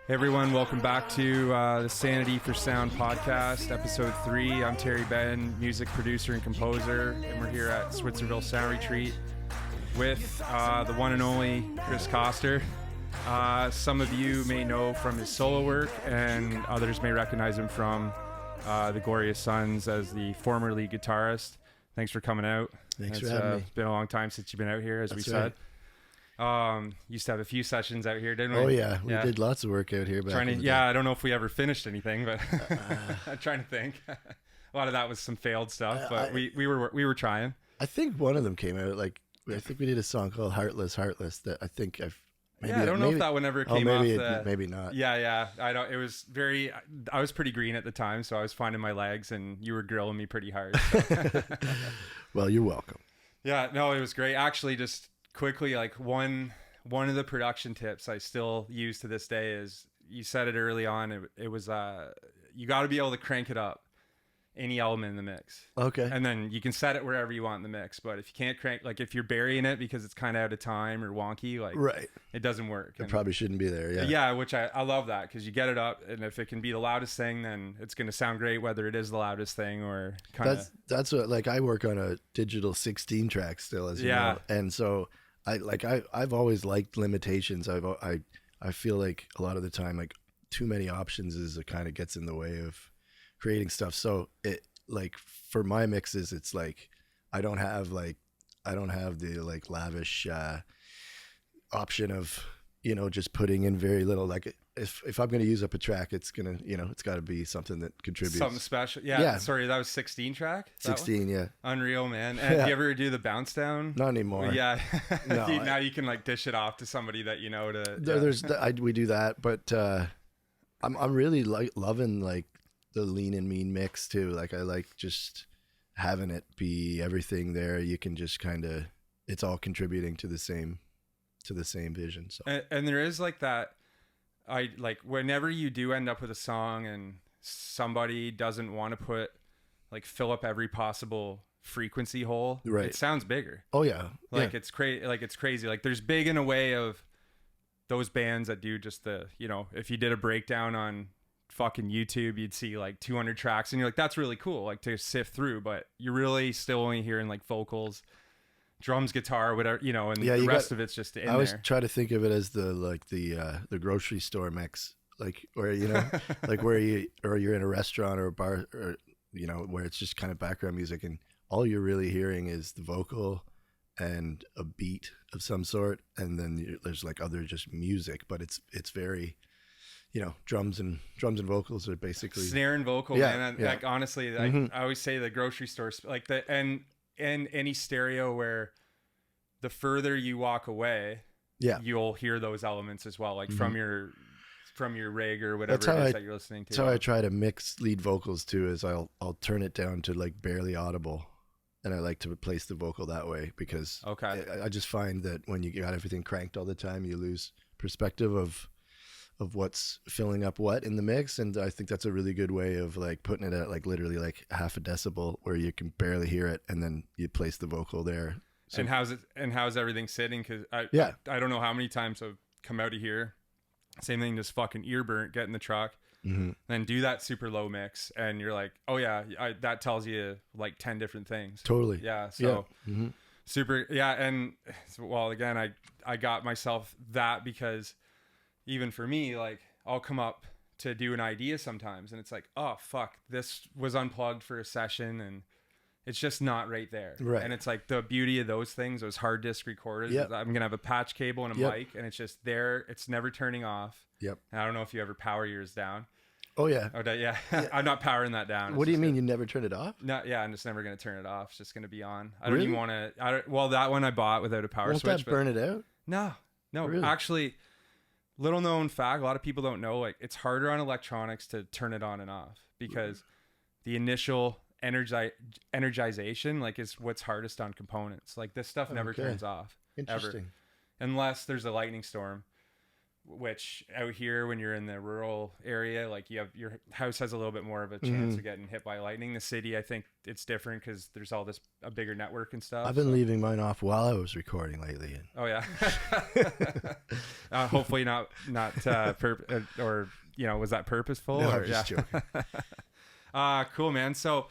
Hey everyone, welcome back to the Sanity for Sound podcast, episode 3. I'm Terry Ben, music producer and composer, and we're here at Switzerville Sound Retreat with the one and only Chris Koster. Some of you may know from his solo work, and others may recognize him from the Glorious Sons as the former lead guitarist. Thanks for coming out. Thanks for having me. It's been a long time since you've been out here, as That's we right. said. Used to have a few sessions out here, didn't we? Oh yeah, we did lots of work out here back in the day. I don't know if we ever finished anything, but I'm trying to think. A lot of that was some failed stuff, but we were trying. I think one of them came out I think we did a song called Heartless that I think I don't know if that one ever came off. Maybe not. Yeah. I don't. It was I was pretty green at the time, so I was finding my legs, and you were grilling me pretty hard. So. Well, you're welcome. Yeah, no, it was great. Actually, just quickly, like one of the production tips I still use to this day is, you said it early on, it was you got to be able to crank it up any element in the mix. Okay. And then you can set it wherever you want in the mix, but if you can't crank, like if you're burying it because it's kind of out of time or wonky, like right, it doesn't work. It probably shouldn't be there. Yeah, which I love that, because you get it up, and if it can be the loudest thing, then it's going to sound great whether it is the loudest thing or kind of. That's what, like, I work on a digital 16 track still, as you know, and so I've always liked limitations. I feel like a lot of the time, like, too many options it kind of gets in the way of creating stuff. So it, like, for my mixes, it's like I don't have the like lavish option of, just putting in very little. Like, if I'm going to use up a track, it's gonna, it's got to be something that contributes, something special. Yeah. Sorry, that was 16 track. 16, yeah. Unreal, man. And do you ever do the bounce down? Not anymore. Yeah. No, now you can like dish it off to somebody that you know to. We do that, but I'm really loving like the lean and mean mix too. Like, I like just having it be everything there. You can just kind of, it's all contributing to the same vision. So and there is like that. I like whenever you do end up with a song and somebody doesn't want to fill up every possible frequency hole, right, it sounds bigger. Oh yeah. It's crazy. Like, it's crazy. Like, there's big in a way of those bands that do just the, if you did a breakdown on fucking YouTube, you'd see like 200 tracks, and you're like, that's really cool, like, to sift through, but you're really still only hearing like vocals, drums, guitar, whatever, and the rest of it's just in there. I always try to think of it as the grocery store mix, like, where, like where you're in a restaurant or a bar, or, where it's just kind of background music, and all you're really hearing is the vocal and a beat of some sort, and then there's like other just music, but it's very, drums and vocals are basically snare and vocal. Man. Like, honestly, I always say the grocery store, like, and any stereo, where the further you walk away, you'll hear those elements as well, like from your rig or whatever it is that you're listening to. That's how I try to mix lead vocals too, is I'll turn it down to like barely audible, and I like to replace the vocal that way, because I just find that when you got everything cranked all the time, you lose perspective of what's filling up what in the mix. And I think that's a really good way of like putting it at like literally like half a decibel where you can barely hear it, and then you place the vocal there. So, and how's everything sitting? Because I don't know how many times I've come out of here, same thing, just fucking ear burnt, get in the truck, then do that super low mix, and you're like, oh yeah, that tells you like 10 different things. Totally. Yeah. So super. Yeah. And well, again, I got myself that, because even for me, like, I'll come up to do an idea sometimes, and it's like, oh fuck, this was unplugged for a session, and it's just not right there. Right. And it's like the beauty of those things, those hard disk recorders. Yep. I'm gonna have a patch cable and a mic, and it's just there. It's never turning off. Yep. And I don't know if you ever power yours down. Oh yeah. Oh yeah. I'm not powering that down. What do you mean you never turn it off? No, yeah, I'm just never gonna turn it off. It's just gonna be on. I don't even want to. Well, that one I bought without a power switch. Won't that burn it out? No. Really? Actually, little known fact, a lot of people don't know, like, it's harder on electronics to turn it on and off, because the initial energization, like, is what's hardest on components. Like, this stuff never turns off. Interesting. Ever, unless there's a lightning storm, which out here when you're in the rural area, like you have your house has a little bit more of a chance of getting hit by lightning. The city, I think it's different because there's all this a bigger network and stuff. I've been leaving mine off while I was recording lately. Oh yeah. Hopefully not or was that purposeful? No, or, I'm just joking. Cool, man. So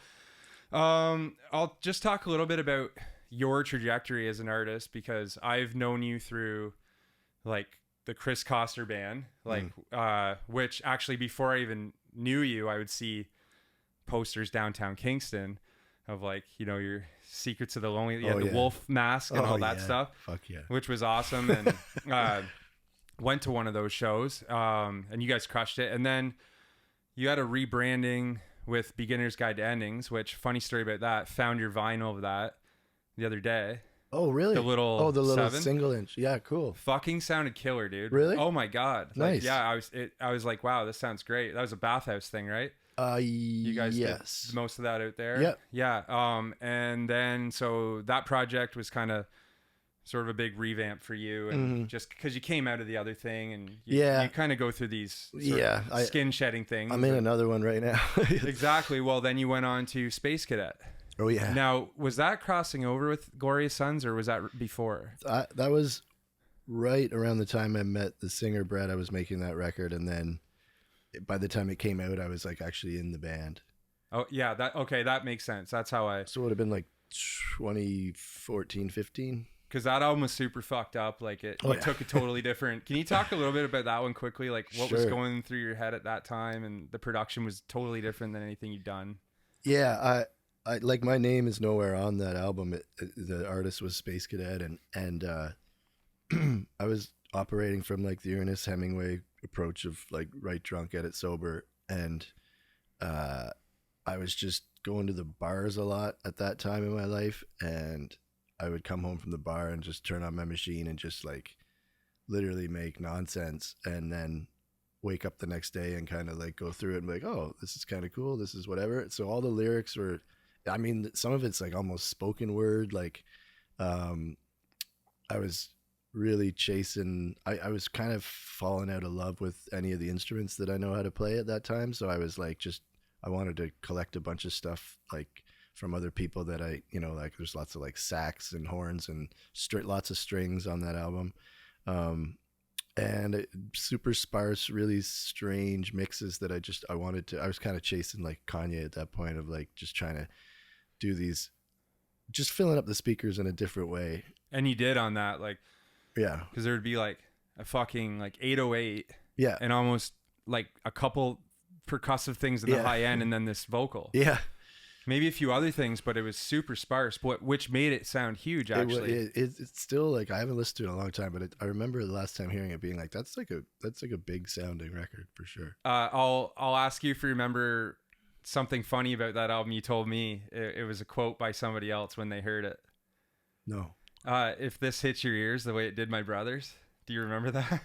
I'll just talk a little bit about your trajectory as an artist, because I've known you through like the Chris Coster band, which actually before I even knew you, I would see posters downtown Kingston of like, your Secrets of the Lonely, the wolf mask and all that stuff. Fuck yeah. Which was awesome. And went to one of those shows, and you guys crushed it. And then you had a rebranding with Beginner's Guide to Endings, which, funny story about that, found your vinyl of that the other day. Oh, really? The little 7 single inch. Yeah, cool. Fucking sounded killer, dude. Really? Oh my God. Nice. I was like, wow, this sounds great. That was a bathhouse thing, right? You guys did most of that out there? Yeah. Yeah. And then, so that project was kind of sort of a big revamp for you, and just because you came out of the other thing, and you kind of go through these skin shedding things. I'm in another one right now. Exactly. Well, then you went on to Space Cadet. Oh yeah. Now, was that crossing over with Glorious Sons, or was that before? That was right around the time I met the singer Brett. I was making that record, and then by the time it came out, I was like actually in the band. Oh yeah, that makes sense. That's how So it would have been like 2014, 15. Because that album was super fucked up. Like it took a totally different. Can you talk a little bit about that one quickly? Like what was going through your head at that time, and the production was totally different than anything you'd done. Yeah, I like, my name is nowhere on that album. The artist was Space Cadet, and I was operating from like the Ernest Hemingway approach of like write drunk, edit sober, and I was just going to the bars a lot at that time in my life, and I would come home from the bar and just turn on my machine and just like literally make nonsense, and then wake up the next day and kind of like go through it and be like, oh, this is kind of cool, this is whatever. So all the lyrics were, I mean, some of it's like almost spoken word. Like I was really chasing, I was kind of falling out of love with any of the instruments that I know how to play at that time. So I was like, I wanted to collect a bunch of stuff like from other people that I, like there's lots of like sax and horns and lots of strings on that album. And super sparse, really strange mixes that I was kind of chasing like Kanye at that point, of like just trying to do these, just filling up the speakers in a different way. And you did on that, like, yeah, because there would be like a fucking like 808, yeah, and almost like a couple percussive things in the high end, and then this vocal, yeah, maybe a few other things, but it was super sparse, which made it sound huge. Actually, it's still like, I haven't listened to it in a long time, but I remember the last time hearing it being like, that's like a big sounding record for sure. I'll ask you if you remember something funny about that album. You told me it was a quote by somebody else when they heard it. No. If this hits your ears the way it did my brother's. Do you remember that?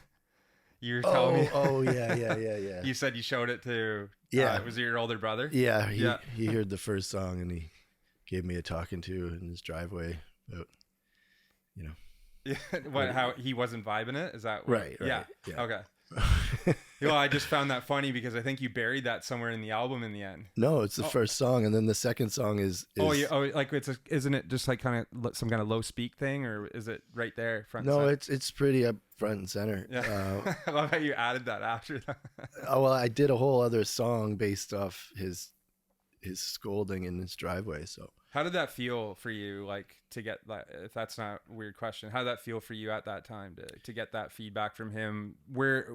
You were telling me. Oh yeah. You said you showed it to. Was it your older brother? Yeah, he heard the first song and he gave me a talking to in his driveway about, Yeah. How he wasn't vibing it? Is that right? Yeah. Okay. Well, I just found that funny because I think you buried that somewhere in the album in the end. No, it's the first song, and then the second song is like isn't it just like kind of some kind of low speak thing, or is it right there front? No, it's pretty up front and center. Yeah. I love how you added that after that. Oh well, I did a whole other song based off his scolding in his driveway. So how did that feel for you, like, to get that, if that's not a weird question, how did that feel for you at that time to get that feedback from him, where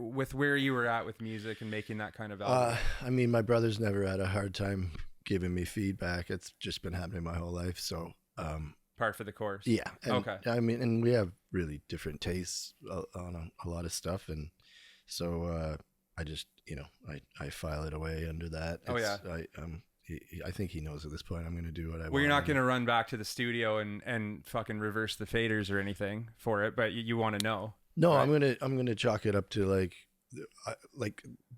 you were at with music and making that kind of album? I mean, my brother's never had a hard time giving me feedback. It's just been happening my whole life. So par for the course. Yeah. And, okay. I mean, and we have really different tastes on a lot of stuff, and so I just I file it away under that. I think he knows at this point I'm going to do what I want. Well, you're not going to run back to the studio and fucking reverse the faders or anything for it, but you want to know. No, right? I'm going to chalk it up to like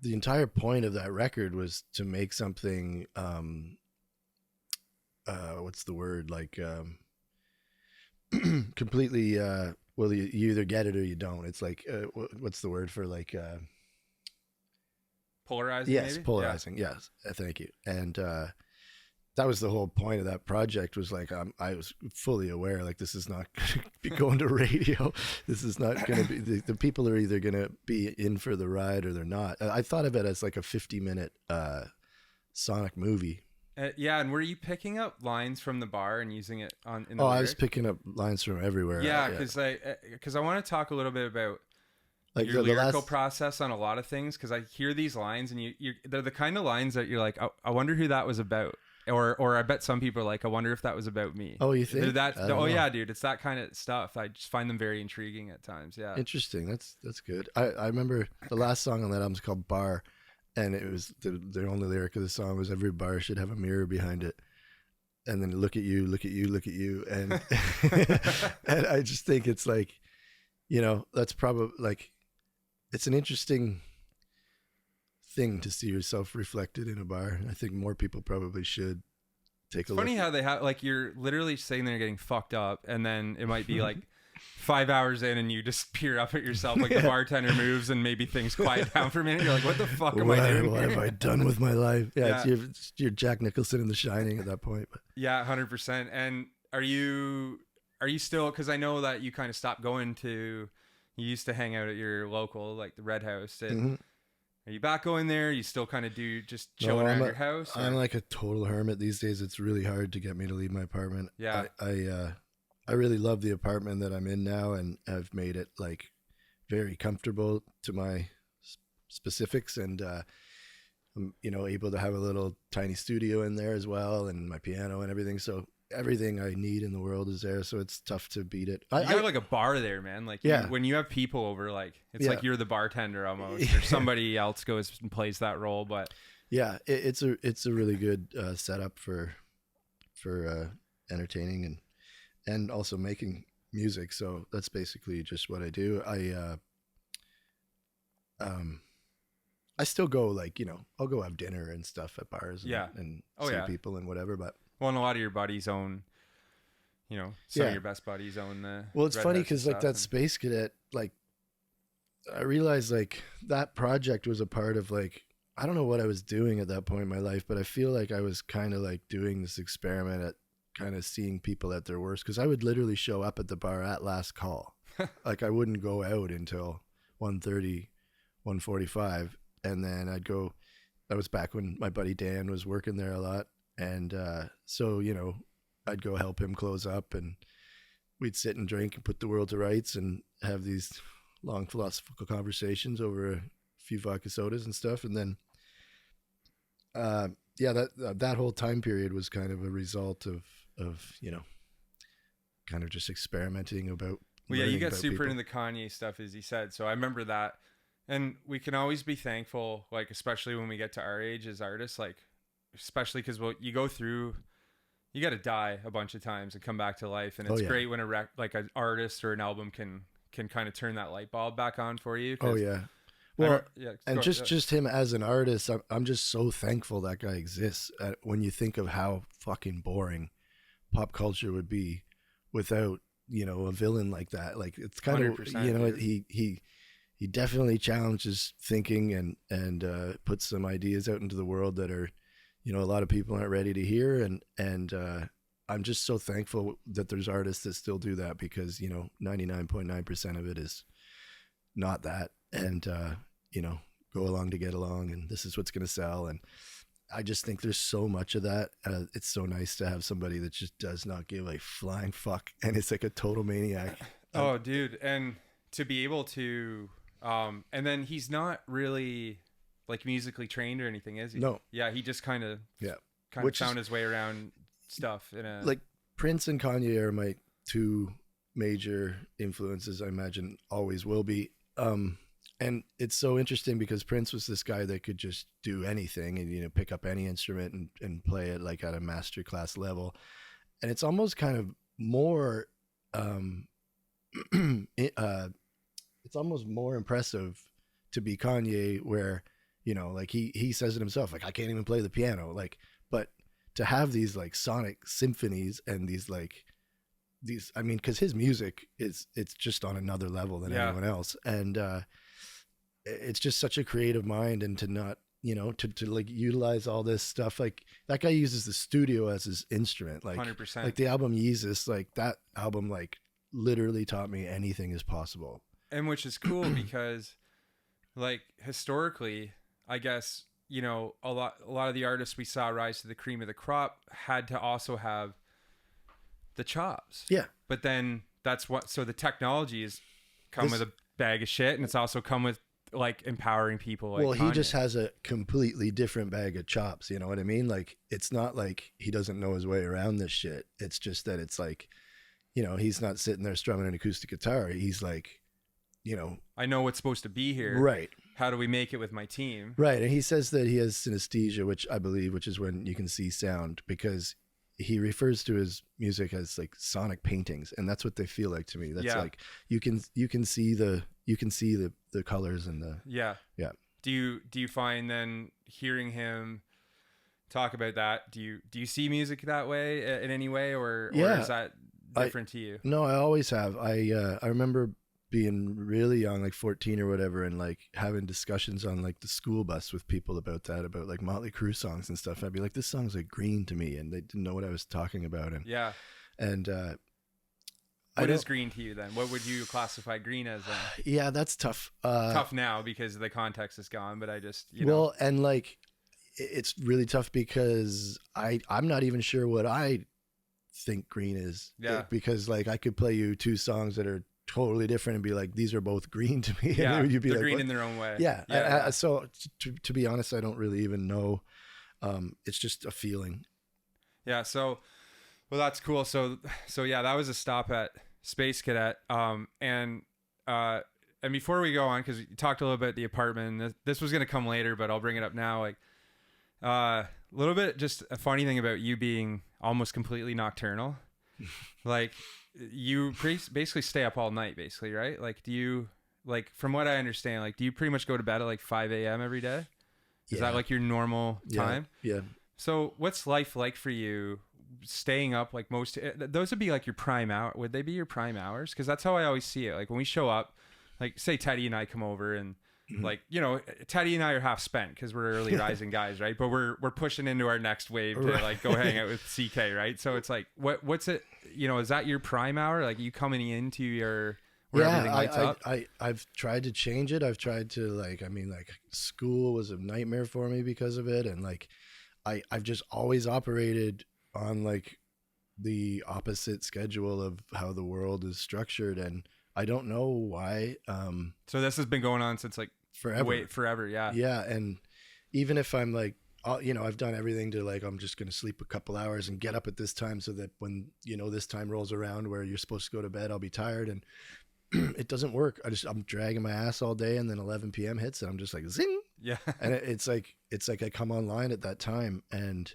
the entire point of that record was to make something what's the word, like completely well, you either get it or you don't. It's like what's the word for like polarizing? Yes, maybe? polarizing. Yeah. Yes, thank you. And that was the whole point of that project. Was like I was fully aware like this is not going to be going to radio. This is not going to be the people are either going to be in for the ride or they're not. I thought of it as like a 50-minute sonic movie. Yeah, and were you picking up lines from the bar and using it on? In the I was picking up lines from everywhere. Yeah, because I want to talk a little bit about like your lyrical process on a lot of things. Because I hear these lines, and they're the kind of lines that you're like, I wonder who that was about, or I bet some people are like, I wonder if that was about me. Oh, you think? Yeah, dude, it's that kind of stuff. I just find them very intriguing at times. Yeah, interesting. That's good. I remember the last song on that album is called Bar. And it was the only lyric of the song was every bar should have a mirror behind it. And then look at you, look at you, look at you. And, and I just think it's like, that's probably like, it's an interesting thing to see yourself reflected in a bar. I think more people probably should take a look. Funny how they have, like, you're literally sitting there getting fucked up. And then it might be like 5 hours in and you just peer up at yourself like the bartender moves and maybe things quiet down for a minute. You're like, what the fuck am I doing? What have I done with my life? Yeah, it's you're Jack Nicholson in The Shining at that point. But. Yeah, 100%. And are you still, because I know that you kind of stopped going to, you used to hang out at your local, like the Red House. And are you back going there? You still kind of do just chilling around your house? Or? I'm like a total hermit these days. It's really hard to get me to leave my apartment. Yeah. I really love the apartment that I'm in now, and I've made it like very comfortable to my specifics, and I'm able to have a little tiny studio in there as well, and my piano and everything. So everything I need in the world is there. So it's tough to beat it. You got like a bar there, man. Like when you have people over, like it's like you're the bartender almost, or somebody else goes and plays that role. But yeah, it's a really good setup for entertaining and also making music. So that's basically just what I do. I still go like, I'll go have dinner and stuff at bars and see people and whatever. But and a lot of your buddies own, some of your best buddies own the. Well, it's funny because like that Space Cadet, like I realized like that project was a part of like, I don't know what I was doing at that point in my life, but I feel like I was kind of like doing this experiment at kind of seeing people at their worst, because I would literally show up at the bar at last call. Like I wouldn't go out until 1:30, 1:45, and then I'd go. That was back when my buddy Dan was working there a lot, and so I'd go help him close up, and we'd sit and drink and put the world to rights and have these long philosophical conversations over a few vodka sodas and stuff, and then that whole time period was kind of a result of kind of just experimenting about. Well, yeah, you got super into the Kanye stuff, as you said. So I remember that, and we can always be thankful, like especially when we get to our age as artists, like especially because you go through, you got to die a bunch of times and come back to life, and it's great when like an artist or an album can kind of turn that light bulb back on for you. Oh yeah. Well, and just him as an artist, I'm just so thankful that guy exists. When you think of how fucking boring pop culture would be without, a villain like that. Like it's kind of, he definitely challenges thinking and puts some ideas out into the world that are, a lot of people aren't ready to hear. And I'm just so thankful that there's artists that still do that, because, 99.9% of it is not that. And, go along to get along, and this is what's going to sell. And I just think there's so much of that. It's so nice to have somebody that just does not give a flying fuck, and it's like a total maniac. Oh, dude. And to be able to, and then he's not really like musically trained or anything, is he? No. Yeah. He just kind of found his way around stuff like Prince and Kanye are my two major influences. I imagine always will be. And it's so interesting because Prince was this guy that could just do anything and, pick up any instrument and play it like at a masterclass level. And it's almost kind of more, it's almost more impressive to be Kanye, where, like he says it himself, like, I can't even play the piano. Like, but to have these like sonic symphonies and these like these, I mean, because his music it's just on another level than anyone else, and it's just such a creative mind, and to not, you know, to like utilize all this stuff, like that guy uses the studio as his instrument, like 100%. like the album Yeezus, like that album like literally taught me anything is possible. And which is cool because like historically, I guess, you know, a lot of the artists we saw rise to the cream of the crop had to also have the chops. Yeah. But then so the technology has come with a bag of shit, and it's also come with like empowering people. Like, well, he just has a completely different bag of chops. You know what I mean? Like, it's not like he doesn't know his way around this shit. It's just that it's like, you know, he's not sitting there strumming an acoustic guitar. He's like, you know, I know what's supposed to be here. Right. How do we make it with my team? Right. And he says that he has synesthesia, which I believe, which is when you can see sound, because he refers to his music as like sonic paintings, and that's what they feel like to me. That's like you can see the colors and the yeah. Do you find then hearing him talk about that, do you see music that way in any way, or is that different to you? No, I always have. I remember being really young, like 14 or whatever, and like having discussions on like the school bus with people about like Motley Crue songs and stuff. I'd be like, this song's like Green to me, and they didn't know what I was talking about. And what is Green to you then? What would you classify Green as then? Yeah, that's tough. Tough now because the context is gone, but I just, you know. Well, and like it's really tough because I'm not even sure what I think Green is. Yeah. Because like I could play you two songs that are totally different and be like, these are both Green to me. Yeah, you'd be they're like, green what? In their own way. Yeah. So to be honest, I don't really even know. It's just a feeling. Yeah. So, well, that's cool. So yeah, that was a stop at Space Cadet. And before we go on, because you talked a little bit about the apartment, this was going to come later, but I'll bring it up now. Like, a little bit, just a funny thing about you being almost completely nocturnal. Like, you basically stay up all night, basically, right? Like, do you, like, from what I understand, like, do you pretty much go to bed at like 5 a.m. every day? Is that like your normal time? Yeah. So what's life like for you staying up? Like those would be like your prime hour. Would they be your prime hours? Because that's how I always see it. Like when we show up, like say Teddy and I come over and like, you know, Teddy and I are half spent because we're early rising guys, right? But we're pushing into our next wave to like go hang out with CK, right? So it's like, what's it, you know, is that your prime hour? Like you coming into your where everything lights up? I've tried to change it. I've tried to like, I mean, like school was a nightmare for me because of it, and like I've just always operated on like the opposite schedule of how the world is structured, and I don't know why. So this has been going on since like forever. Yeah. And even if I'm like, you know, I've done everything to like, I'm just going to sleep a couple hours and get up at this time so that when, you know, this time rolls around where you're supposed to go to bed, I'll be tired, and it doesn't work. I'm dragging my ass all day, and then 11 p.m. hits and I'm just like, zing. Yeah. And it's like I come online at that time, and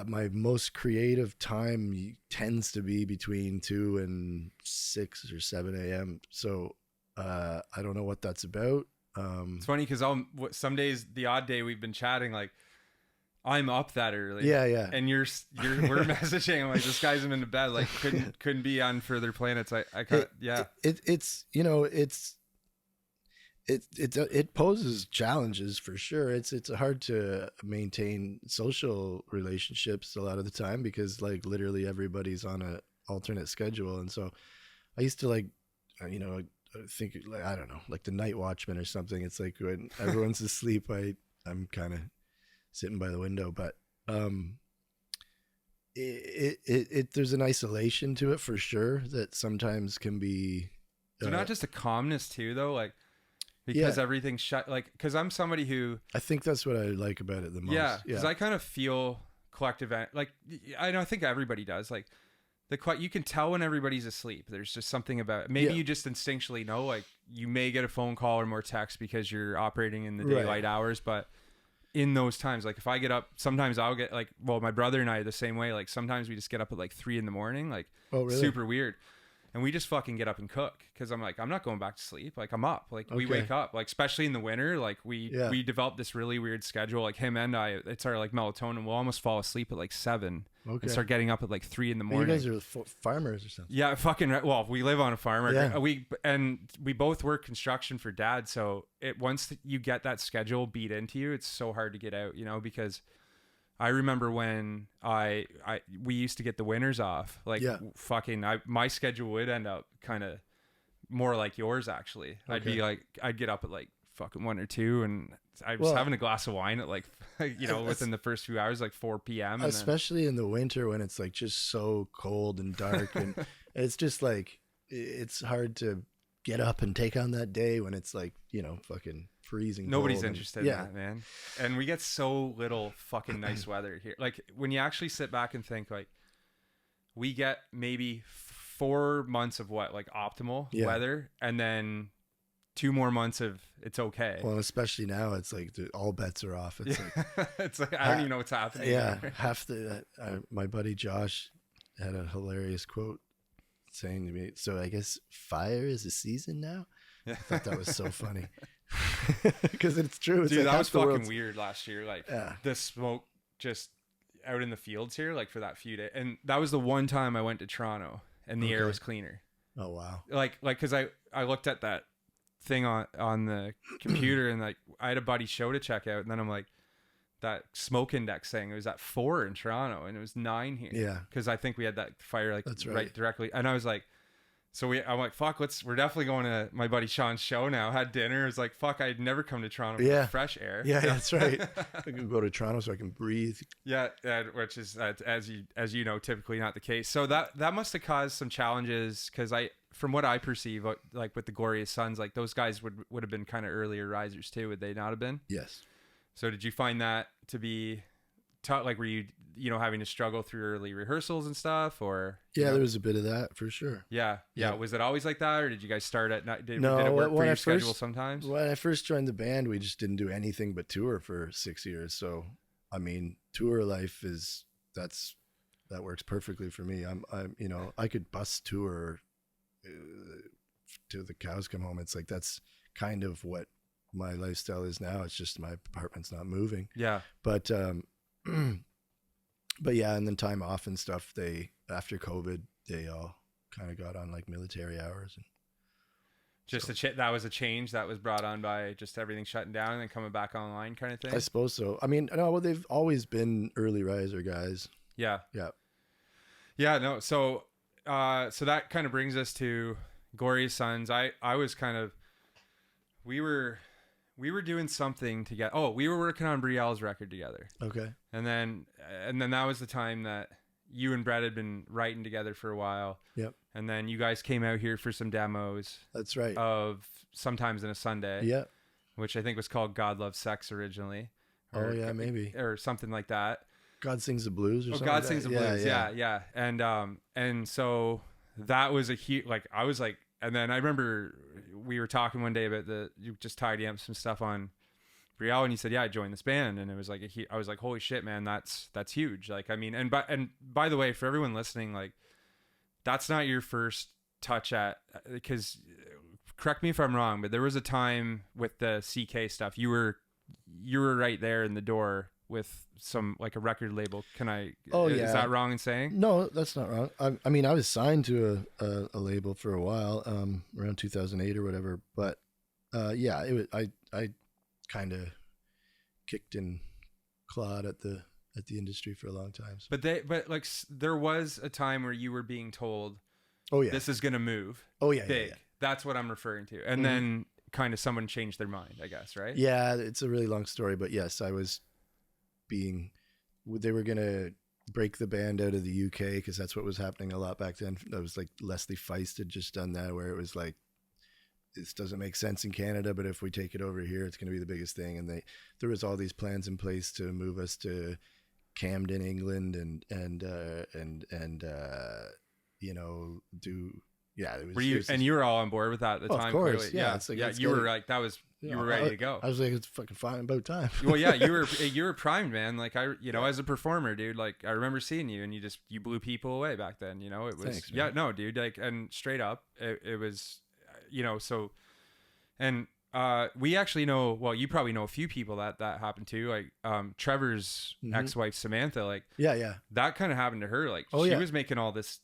my most creative time tends to be between 2 and 6 or 7 a.m. So I don't know what that's about. It's funny because some days, the odd day we've been chatting, like I'm up that early. Yeah. And we're messaging. I'm like, this guy's in bed. Like couldn't be on further planets. It's you know, it poses challenges for sure. It's hard to maintain social relationships a lot of the time because like literally everybody's on a alternate schedule. And so I used to like, you know, think like, I don't know, like the Night Watchman or something. It's like when everyone's asleep, I'm kind of sitting by the window, but there's an isolation to it for sure that sometimes can be not just a calmness too though, like because everything's shut, like because I'm somebody who I think that's what I like about it the most. Because I kind of feel collective, like I think everybody does, like you can tell when everybody's asleep. There's just something about it. Maybe you just instinctually know, like you may get a phone call or more text because you're operating in the daylight hours, but in those times, like if I get up, sometimes I'll get like, well, my brother and I are the same way. Like sometimes we just get up at like 3 a.m, like oh, really? Super weird. and we just fucking get up and cook because I'm like, I'm not going back to sleep. Like I'm up. Like we wake up. Like especially in the winter, like we developed this really weird schedule. Like him and I, it's our like melatonin. We'll almost fall asleep at like 7 and start getting up at like 3 in the morning. You guys are farmers or something. Yeah, fucking. Well, we live on a farm. Yeah. We both work construction for dad. So once you get that schedule beat into you, it's so hard to get out. You know, because I remember when we used to get the winters off. Like my schedule would end up kind of more like yours actually. Okay. I'd get up at like fucking 1 or 2 and I was having a glass of wine at like within the first few hours, like 4 p.m. Especially in the winter when it's like just so cold and dark and it's just like it's hard to get up and take on that day when it's like, fucking freezing. Nobody's interested in that, man. And we get so little fucking nice weather here. Like when you actually sit back and think, like we get maybe 4 months of like optimal weather and then 2 more months of it's okay. Well, especially now, it's like all bets are off. It's like it's like I don't even know what's happening. Yeah, my buddy Josh had a hilarious quote saying to me, "So I guess fire is a season now." I thought that was so funny because it's true. It's dude, like that was fucking weird last year. Like the smoke just out in the fields here, like for that few days, and that was the one time I went to Toronto and the air was cleaner. Oh wow! Like because I looked at that thing on the computer and like I had a buddy show to check out and then I'm like that smoke index thing, it was at 4 in Toronto and it was 9 here. Yeah, because I think we had that fire like that's right directly, and I was like, I'm like, fuck, we're definitely going to my buddy Sean's show now. Had dinner. It's like, fuck, I'd never come to Toronto for fresh air. Yeah, that's right. I can go to Toronto so I can breathe. Yeah, which is as you know, typically not the case. So that must have caused some challenges because from what I perceive, like with the Glorious Sons, like those guys would have been kind of earlier risers too, would they not have been? Yes. So did you find that to be tough? Like were you having to struggle through early rehearsals and stuff, or? Yeah, there was a bit of that for sure. Yeah. Was it always like that, or did you guys start at night? Did it work for your schedule sometimes? When I first joined the band, we just didn't do anything but tour for 6 years. So, I mean, tour life that works perfectly for me. I could bus tour till the cows come home. It's like that's kind of what my lifestyle is now. It's just my apartment's not moving. Yeah. But yeah, and then time off and stuff. After COVID, they all kind of got on like military hours. And just that was a change that was brought on by just everything shutting down and then coming back online kind of thing. I suppose so. I mean, no, well, they've always been early riser guys. Yeah. Yeah. Yeah. No. So that kind of brings us to Glorious Sons. I was kind of, we were doing something together. Oh, we were working on Brielle's record together. Okay. And then that was the time that you and Brett had been writing together for a while. Yep. And then you guys came out here for some demos. That's right. Of Sometimes in a Sunday. Yeah. Which I think was called God Loves Sex originally. Maybe. Or something like that. God Sings the Blues or something. God Sings the Blues. Yeah. And so that was a huge, like, I was like, and then I remember we were talking one day about you just tidying up some stuff on Brielle, and you said, yeah, I joined this band. And it was like, I was like, holy shit, man, that's huge. Like, I mean, and by the way, for everyone listening, like, that's not your first touch at, because correct me if I'm wrong, but there was a time with the CK stuff, you were right there in the door with some, like, a record label. Is that wrong in saying? No, that's not wrong. I mean, I was signed to a label for a while, around 2008 or whatever, but it was, I kind of kicked and clawed at the industry for a long time. So. But like there was a time where you were being told, oh yeah, this is gonna move. Oh yeah, big. Yeah. That's what I'm referring to. And then kind of someone changed their mind, I guess, right? Yeah, it's a really long story, but yes, they were gonna break the band out of the UK because that's what was happening a lot back then. That was like Leslie Feist had just done that, where it was like, this doesn't make sense in Canada, but if we take it over here, it's going to be the biggest thing. And there was all these plans in place to move us to Camden, England, and do. Yeah, you were all on board with that at the time? Of course, clearly. yeah. It's like, you were like, that was you were ready to go. I was like, it's fucking fine, about time. Well, yeah, you were primed, man. Like as a performer, dude, like I remember seeing you and you blew people away back then, it was, Thanks, yeah, no, dude, like, and straight up, it was, so, and, we actually know, well, you probably know a few people that happened to, like, Trevor's ex-wife, Samantha, like, yeah, that kind of happened to her. Like, she was making all this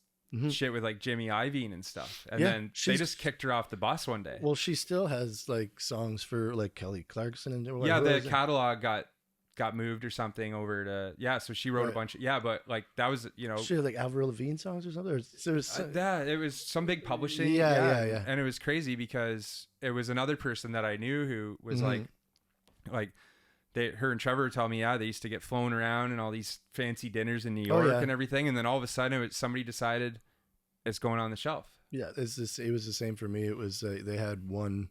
shit with like Jimmy Iovine and stuff, and then they just kicked her off the bus one day. Well, she still has like songs for like Kelly Clarkson and the catalog got moved or something over to so she wrote a bunch of but like that was she had like Avril Lavigne songs or something. It was some big publishing. Yeah. And it was crazy because it was another person that I knew who was like her and Trevor tell me, they used to get flown around and all these fancy dinners in New York and everything. And then all of a sudden somebody decided it's going on the shelf. Yeah. It was the same for me. It was, they had one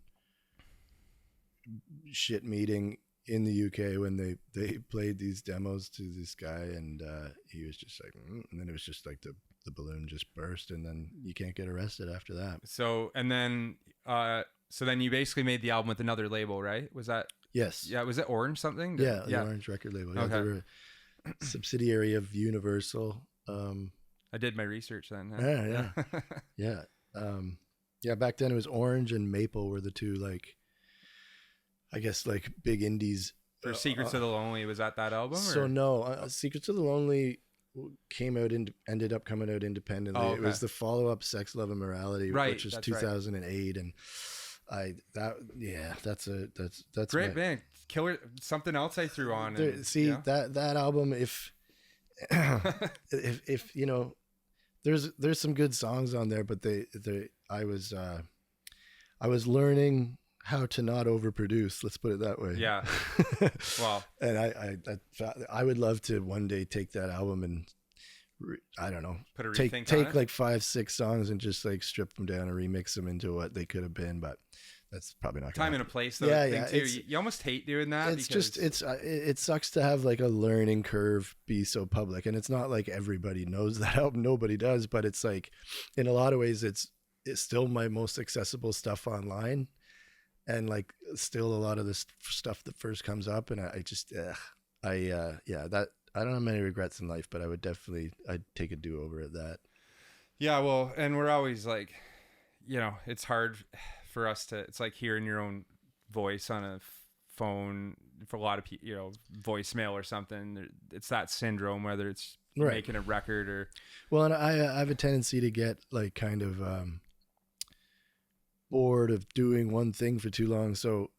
shit meeting in the UK when they played these demos to this guy. And, he was just like, and then it was just like the balloon just burst and then you can't get arrested after that. So, and then, so then you basically made the album with another label, right? Was that? Yes. Yeah. Was it Orange something? The Orange record label. Yeah, okay. They were a subsidiary of Universal. I did my research then. Huh? Yeah. Back then it was Orange and Maple were the two, like, I guess, like big indies. Or Secrets of the Lonely, was that album? So no, Secrets of the Lonely ended up coming out independently. Oh, okay. It was the follow-up Sex, Love and Morality, which was 2008. Right. And that's great band. Killer. Something else I threw on. That album, if there's some good songs on there, but I was learning how to not overproduce. Let's put it that way. Yeah. Wow. And I would love to one day take that album and I don't know, put a take like 5-6 songs and just like strip them down and remix them into what they could have been, but that's probably not time and a place though. You almost hate doing that. It sucks to have like a learning curve be so public, and it's not like everybody knows that album. Nobody does, but it's like in a lot of ways it's still my most accessible stuff online, and like still a lot of this stuff that first comes up, and I don't have many regrets in life, but I'd take a do-over at that. Yeah, well, and we're always like, it's hard for us to, it's like hearing your own voice on a phone for a lot of people, voicemail or something. It's that syndrome, whether it's making a record or. Well, and I have a tendency to get like kind of bored of doing one thing for too long. So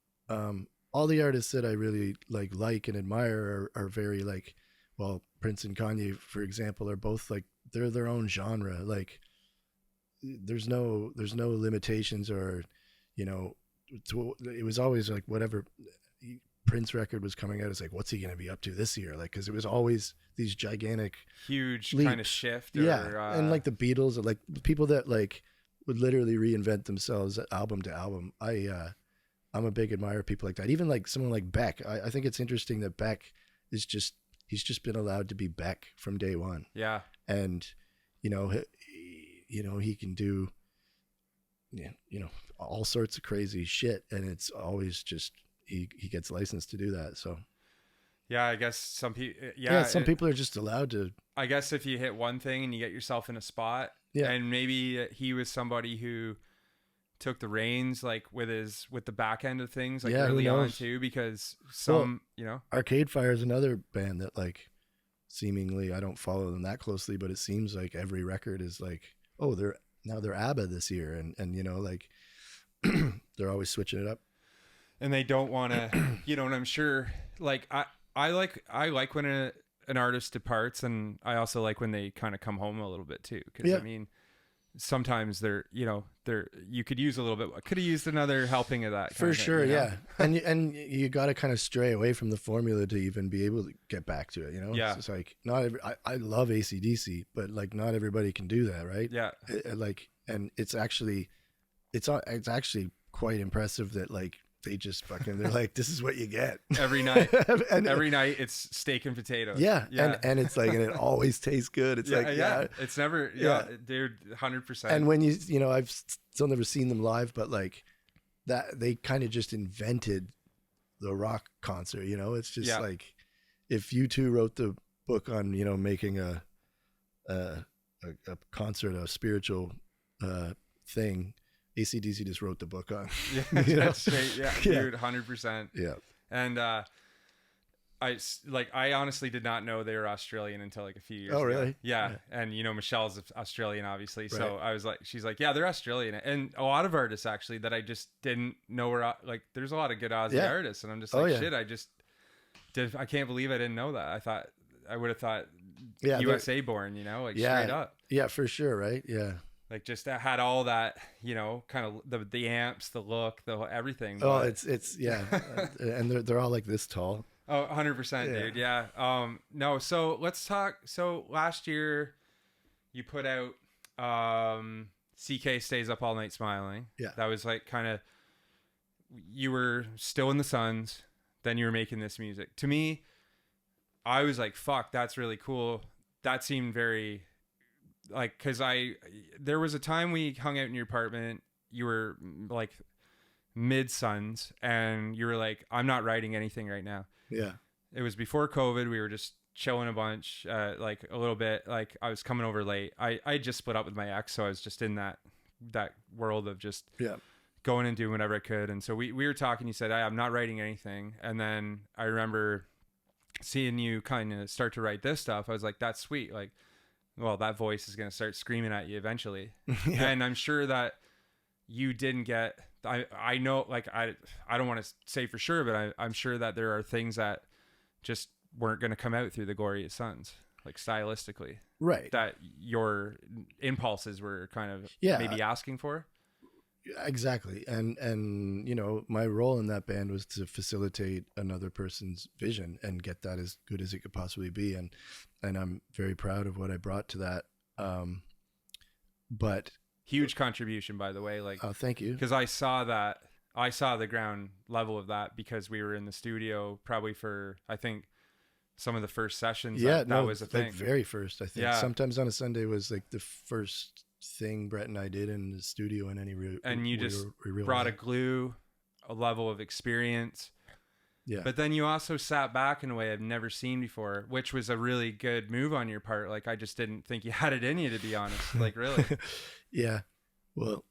all the artists that I really like and admire are very like, well, Prince and Kanye, for example, are both like, they're their own genre. Like there's no limitations or, it was always like whatever Prince record was coming out, it's like, what's he going to be up to this year? Like, cause it was always these gigantic, huge leaps. Kind of shift. And like the Beatles are like people that like would literally reinvent themselves album to album. I'm a big admirer of people like that. Even like someone like Beck. I think it's interesting that Beck is he's just been allowed to be Beck from day one. Yeah. And, he can do, all sorts of crazy shit. And it's always just, he gets licensed to do that. So. Yeah, I guess some people, some people are just allowed to. I guess if you hit one thing and you get yourself in a spot, and maybe he was somebody who took the reins like with the back end of things like early on too, because Arcade Fire is another band that like seemingly, I don't follow them that closely, but it seems like every record is like, oh, they're ABBA this year, and like they're always switching it up, and they don't want to and I'm sure like I like when an artist departs, and I also like when they kind of come home a little bit too, because I mean sometimes they're you could use a little bit, could have used another helping of that for sure. And you got to kind of stray away from the formula to even be able to get back to it, It's like I love AC/DC, but like not everybody can do that, right? And it's actually quite impressive that like they just they're like, this is what you get every night. And every night it's steak and potatoes. And it's like, and it always tastes good. It's it's never dude, 100%. And when I've still never seen them live, but like that they kind of just invented the rock concert, you know. It's just like if you two wrote the book on, you know, making a concert, a spiritual thing, AC/DC just wrote the book on. Yeah, that's straight. Yeah, dude, 100%. Yeah. And I honestly did not know they were Australian until like a few years ago. Really? Yeah. And you know, Michelle's Australian, obviously. Right. So I was like, she's like, yeah, they're Australian. And a lot of artists actually that I just didn't know were like, there's a lot of good Aussie artists. And I'm just like, shit, I can't believe I didn't know that. I would have thought USA born, you know, like straight up. Yeah, for sure. Right. Yeah. Like just had all that, you know, kind of the amps, the look, the everything. Oh, it's yeah. And they're all like this tall. Oh, 100%, dude. Yeah. No, so let's talk. So last year you put out CK Stays Up All Night Smiling. Yeah. That was like kind of, you were still in the Suns, then you were making this music. To me, I was like, fuck, that's really cool. That seemed very like, cause there was a time we hung out in your apartment, you were like mid Suns and you were like, I'm not writing anything right now. Yeah. It was before COVID. We were just chilling a bunch, like a little bit. Like I was coming over late. I just split up with my ex, so I was just in that world of just going and doing whatever I could. And so we were talking. You said, I'm not writing anything. And then I remember seeing you kind of start to write this stuff. I was like, that's sweet. Like, well, that voice is gonna start screaming at you eventually. And I'm sure that you didn't get. I know, like, I don't want to say for sure, but I'm sure that there are things that just weren't going to come out through the Glorious Sons, like stylistically. Right. That your impulses were kind of maybe asking for. Exactly. And, you know, my role in that band was to facilitate another person's vision and get that as good as it could possibly be. And I'm very proud of what I brought to that. But huge contribution, by the way. Like, oh, thank you. Because I saw the ground level of that because we were in the studio probably for, I think, some of the first sessions. That was a thing. Like very first, I think. Yeah. Sometimes on a Sunday was like the first thing Brett and I did in the studio in any real. And you just brought a level of experience. Yeah. But then you also sat back in a way I've never seen before, which was a really good move on your part. Like, I just didn't think you had it in you, to be honest. Like, really. Yeah. Well,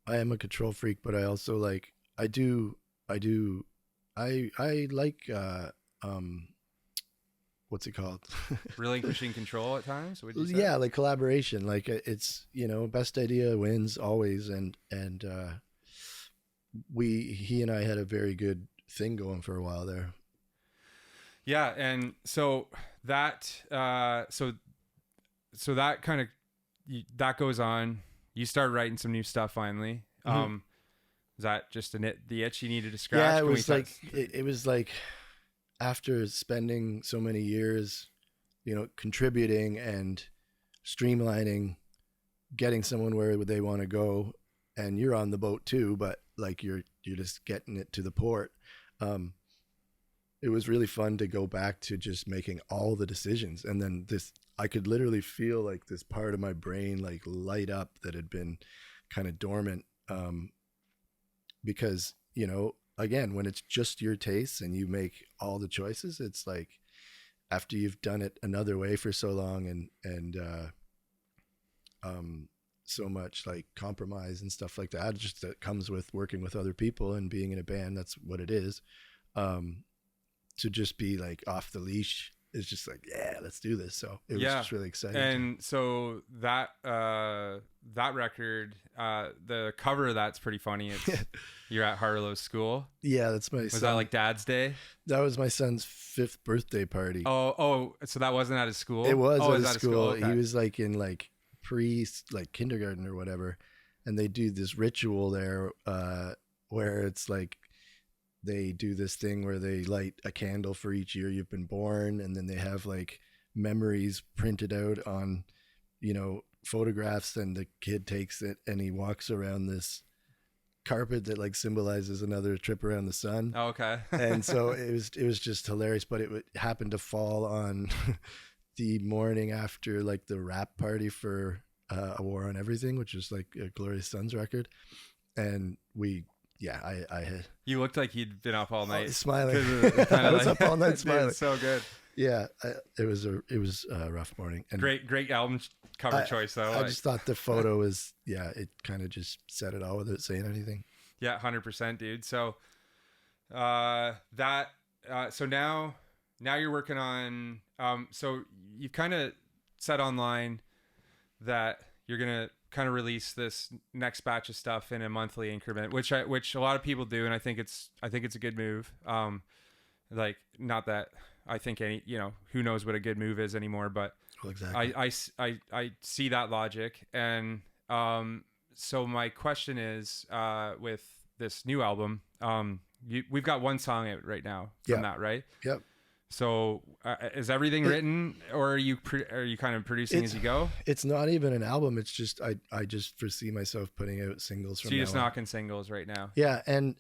I am a control freak, but I also like, I like, what's it called? Relinquishing control at times? Would you say? Yeah. Like collaboration. Like it's, you know, best idea wins always. And he and I had a very good thing going for a while there. Yeah. And so that, so that kind of, that goes on. You start writing some new stuff finally. Mm-hmm. Is that just the itch you needed to scratch? Yeah, it was like after spending so many years, you know, contributing and streamlining, getting someone where they want to go, and you're on the boat too, but like you're just getting it to the port. It was really fun to go back to just making all the decisions, and then I could literally feel like this part of my brain like light up that had been kind of dormant. Because, you know, again, when it's just your tastes and you make all the choices, it's like after you've done it another way for so long and so much like compromise and stuff like that, just that comes with working with other people and being in a band, that's what it is. To just be like off the leash is just like, yeah, let's do this. So it was just really exciting. And so that record, the cover of that's pretty funny. It's you're at Harlow's school. Yeah, that's my Was that like Dad's Day? That was my son's 5th birthday party. Oh, so that wasn't at his school? It was at his school. Okay. He was like in like kindergarten or whatever. And they do this ritual there where it's like they do this thing where they light a candle for each year you've been born, and then they have like memories printed out on, you know, photographs, and the kid takes it and he walks around this carpet that like symbolizes another trip around the sun. Oh, okay. And so it was just hilarious, but it happened to fall on the morning after like the rap party for A War on Everything, which is like a Glorious Sons record. And we yeah, I had. You looked like you'd been up all night, smiling. I was up all night smiling. Dude, so good. Yeah, it was a rough morning. And great album cover choice though. I just thought the photo was, it kind of just said it all without saying anything. Yeah, 100%, dude. So so now you're working on so you've kind of said online that you're gonna kind of release this next batch of stuff in a monthly increment, which a lot of people do, and I think it's a good move. Like, not that I think who knows what a good move is anymore, but well, exactly. I see that logic. And so my question is, with this new album, we've got one song out right now from that, right? Yep. So is everything written, or are you kind of producing as you go? It's not even an album. It's just I just foresee myself putting out singles from now on. So you're just knocking singles right now. Yeah, and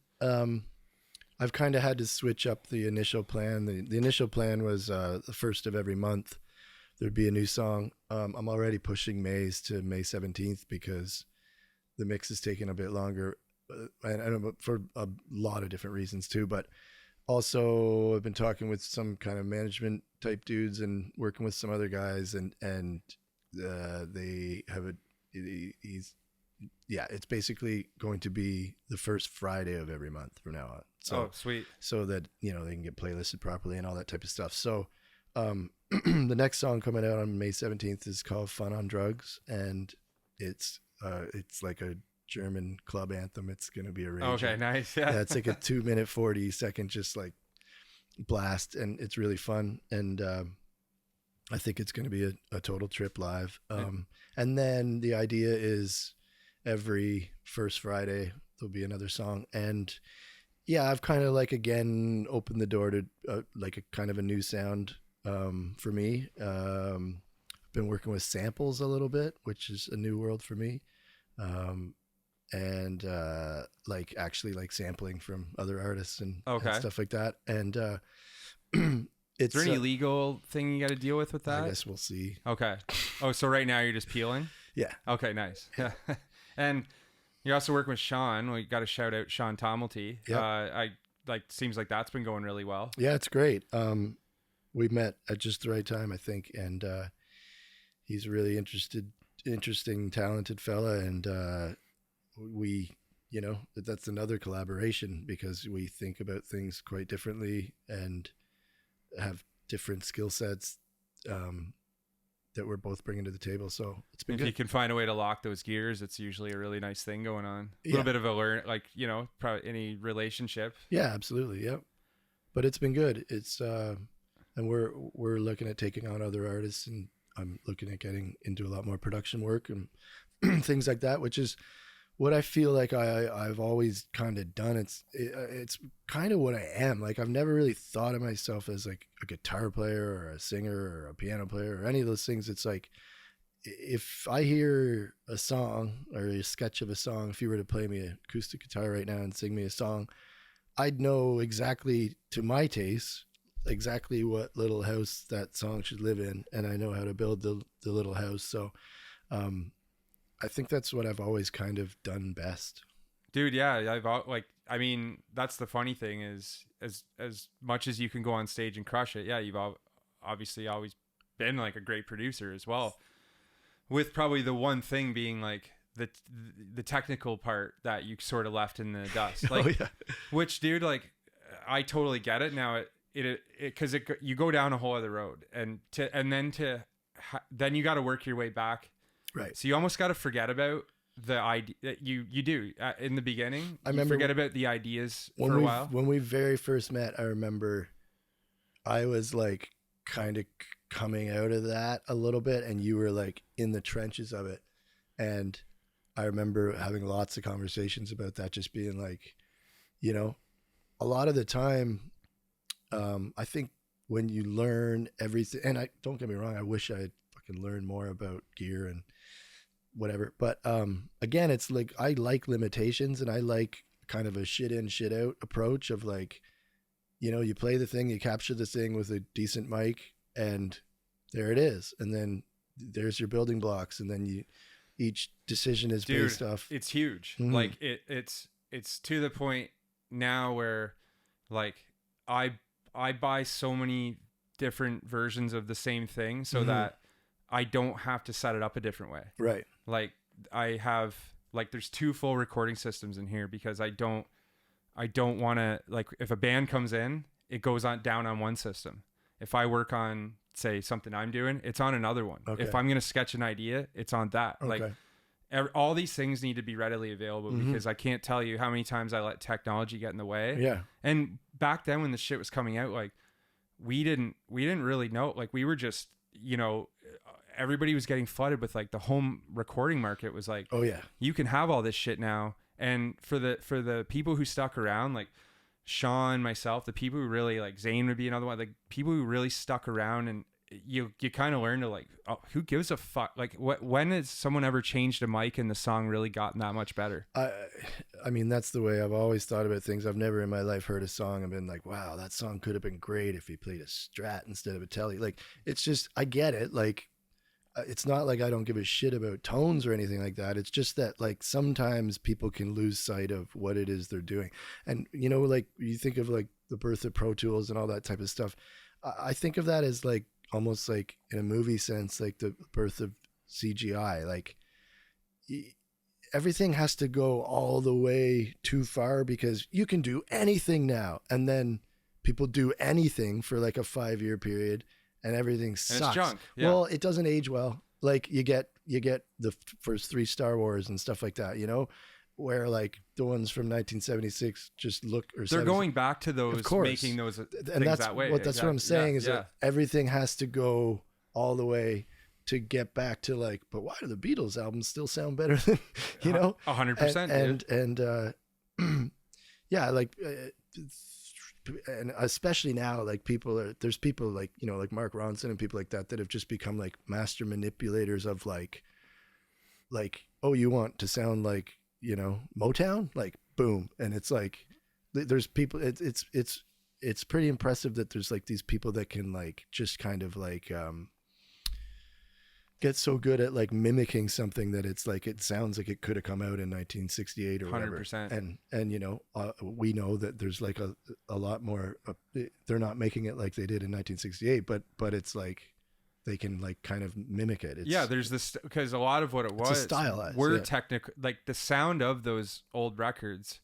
I've kind of had to switch up the initial plan. The initial plan was the first of every month there'd be a new song. I'm already pushing May's to May 17th because the mix is taking a bit longer, and for a lot of different reasons too. But also, I've been talking with some kind of management type dudes and working with some other guys, and they have it's basically going to be the first Friday of every month from now on. So, sweet. So that, they can get playlisted properly and all that type of stuff. So, the next song coming out on May 17th is called Fun on Drugs. And it's like a German club anthem. It's going to be a rage. Okay, nice. Yeah. It's like a 2-minute 40-second just like blast, and it's really fun. And I think it's going to be a total trip live. And then the idea is every first Friday there'll be another song. And I've kind of like again opened the door to like a kind of a new sound for me. I've been working with samples a little bit, which is a new world for me. And like actually like sampling from other artists and stuff like that. And is there any legal thing you got to deal with that? I guess we'll see. Okay. Oh, so right now you're just peeling? Yeah. Okay, nice. Yeah. And you're also working with Sean. We got to shout out Sean Tommelty. Yep. Seems like that's been going really well. Yeah, it's great. We met at just the right time, I think, and he's a really interesting, talented fella, and we, that's another collaboration because we think about things quite differently and have different skill sets that we're both bringing to the table. So it's been good. If you can find a way to lock those gears, it's usually a really nice thing going on. A little bit of a probably any relationship. Yeah, absolutely. Yep. But it's been good. It's and we're looking at taking on other artists, and I'm looking at getting into a lot more production work and things like that, which is what I feel like I've always kind of done. It's kind of what I am. Like, I've never really thought of myself as like a guitar player or a singer or a piano player or any of those things. It's like, if I hear a song or a sketch of a song, if you were to play me an acoustic guitar right now and sing me a song, I'd know exactly, to my taste, exactly what little house that song should live in, and I know how to build the little house. So I think that's what I've always kind of done best. Dude, yeah, that's the funny thing is, as much as you can go on stage and crush it, you've obviously always been like a great producer as well, with probably the one thing being like the technical part that you sort of left in the dust. Like, which, dude, like, I totally get it now. Because you go down a whole other road, and then you got to work your way back. Right. So you almost got to forget about the idea that you do in the beginning. I remember forget about the ideas for a while. When we very first met, I remember I was like kind of coming out of that a little bit, and you were like in the trenches of it. And I remember having lots of conversations about that, just being like, a lot of the time, I think when you learn everything, and don't get me wrong, I wish I had fucking learned more about gear and whatever. But again, it's like, I like limitations, and I like kind of a shit in, shit out approach of like, you play the thing, you capture the thing with a decent mic, and there it is. And then there's your building blocks, and then each decision is based off. It's huge. Mm-hmm. Like it's it's to the point now where like I buy so many different versions of the same thing so that I don't have to set it up a different way. Right. Like I have like there's 2 full recording systems in here because I don't want to, like, if a band comes in, it goes on down on one system. If I work on, say, something I'm doing, it's on another one. Okay. If I'm going to sketch an idea, it's on that. Okay. Like all these things need to be readily available because I can't tell you how many times I let technology get in the way. Yeah. And back then when the shit was coming out, like we didn't really know, like we were just, you know, everybody was getting flooded with like the home recording market was like, oh yeah, you can have all this shit now. And for the people who stuck around, like Sean, myself, the people who really, like Zane would be another one, like people who really stuck around, and you kind of learn to like, oh, who gives a fuck? Like when has someone ever changed a mic and the song really gotten that much better? I mean, that's the way I've always thought about things. I've never in my life heard a song and been like, wow, that song could have been great if he played a Strat instead of a Tele. Like, it's just, I get it. Like, it's not like I don't give a shit about tones or anything like that. It's just that like sometimes people can lose sight of what it is they're doing. And, you know, like you think of like the birth of Pro Tools and all that type of stuff. I think of that as like almost like in a movie sense, like the birth of CGI. Like everything has to go all the way too far because you can do anything now. And then people do anything for like a 5-year period. And everything sucks. And it's junk. Yeah. Well, it doesn't age well. Like you get the first 3 Star Wars and stuff like that, you know, where like the ones from 1976 just look, or they're going back to those, making those things that way. That's what I'm saying is that everything has to go all the way to get back to like, but why do the Beatles albums still sound better than, you know, 100%. And yeah, like. And especially now, like there's people like, you know, like Mark Ronson and people like that have just become like master manipulators of like, oh, you want to sound like, you know, Motown, like boom. And it's like, there's people, it's pretty impressive that there's like these people that can like, just kind of like, get so good at like mimicking something that it's like it sounds like it could have come out in 1968 or 100%. Whatever. And you know, we know that there's like a lot more. They're not making it like they did in 1968, but it's like they can like kind of mimic it. There's this, because a lot of what it was stylized. We're technical, like the sound of those old records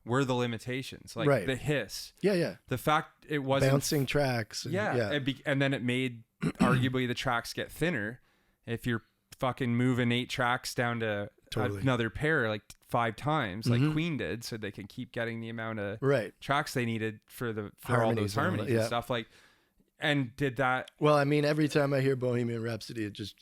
were the limitations, like the hiss. Yeah. The fact it wasn't bouncing tracks. And then it made arguably the tracks get thinner. If you're fucking moving 8 tracks down to another pair like 5 times, like Queen did, so they can keep getting the amount of tracks they needed for all those harmonies and stuff. Like, and did that. Well, I mean, every time I hear Bohemian Rhapsody, it just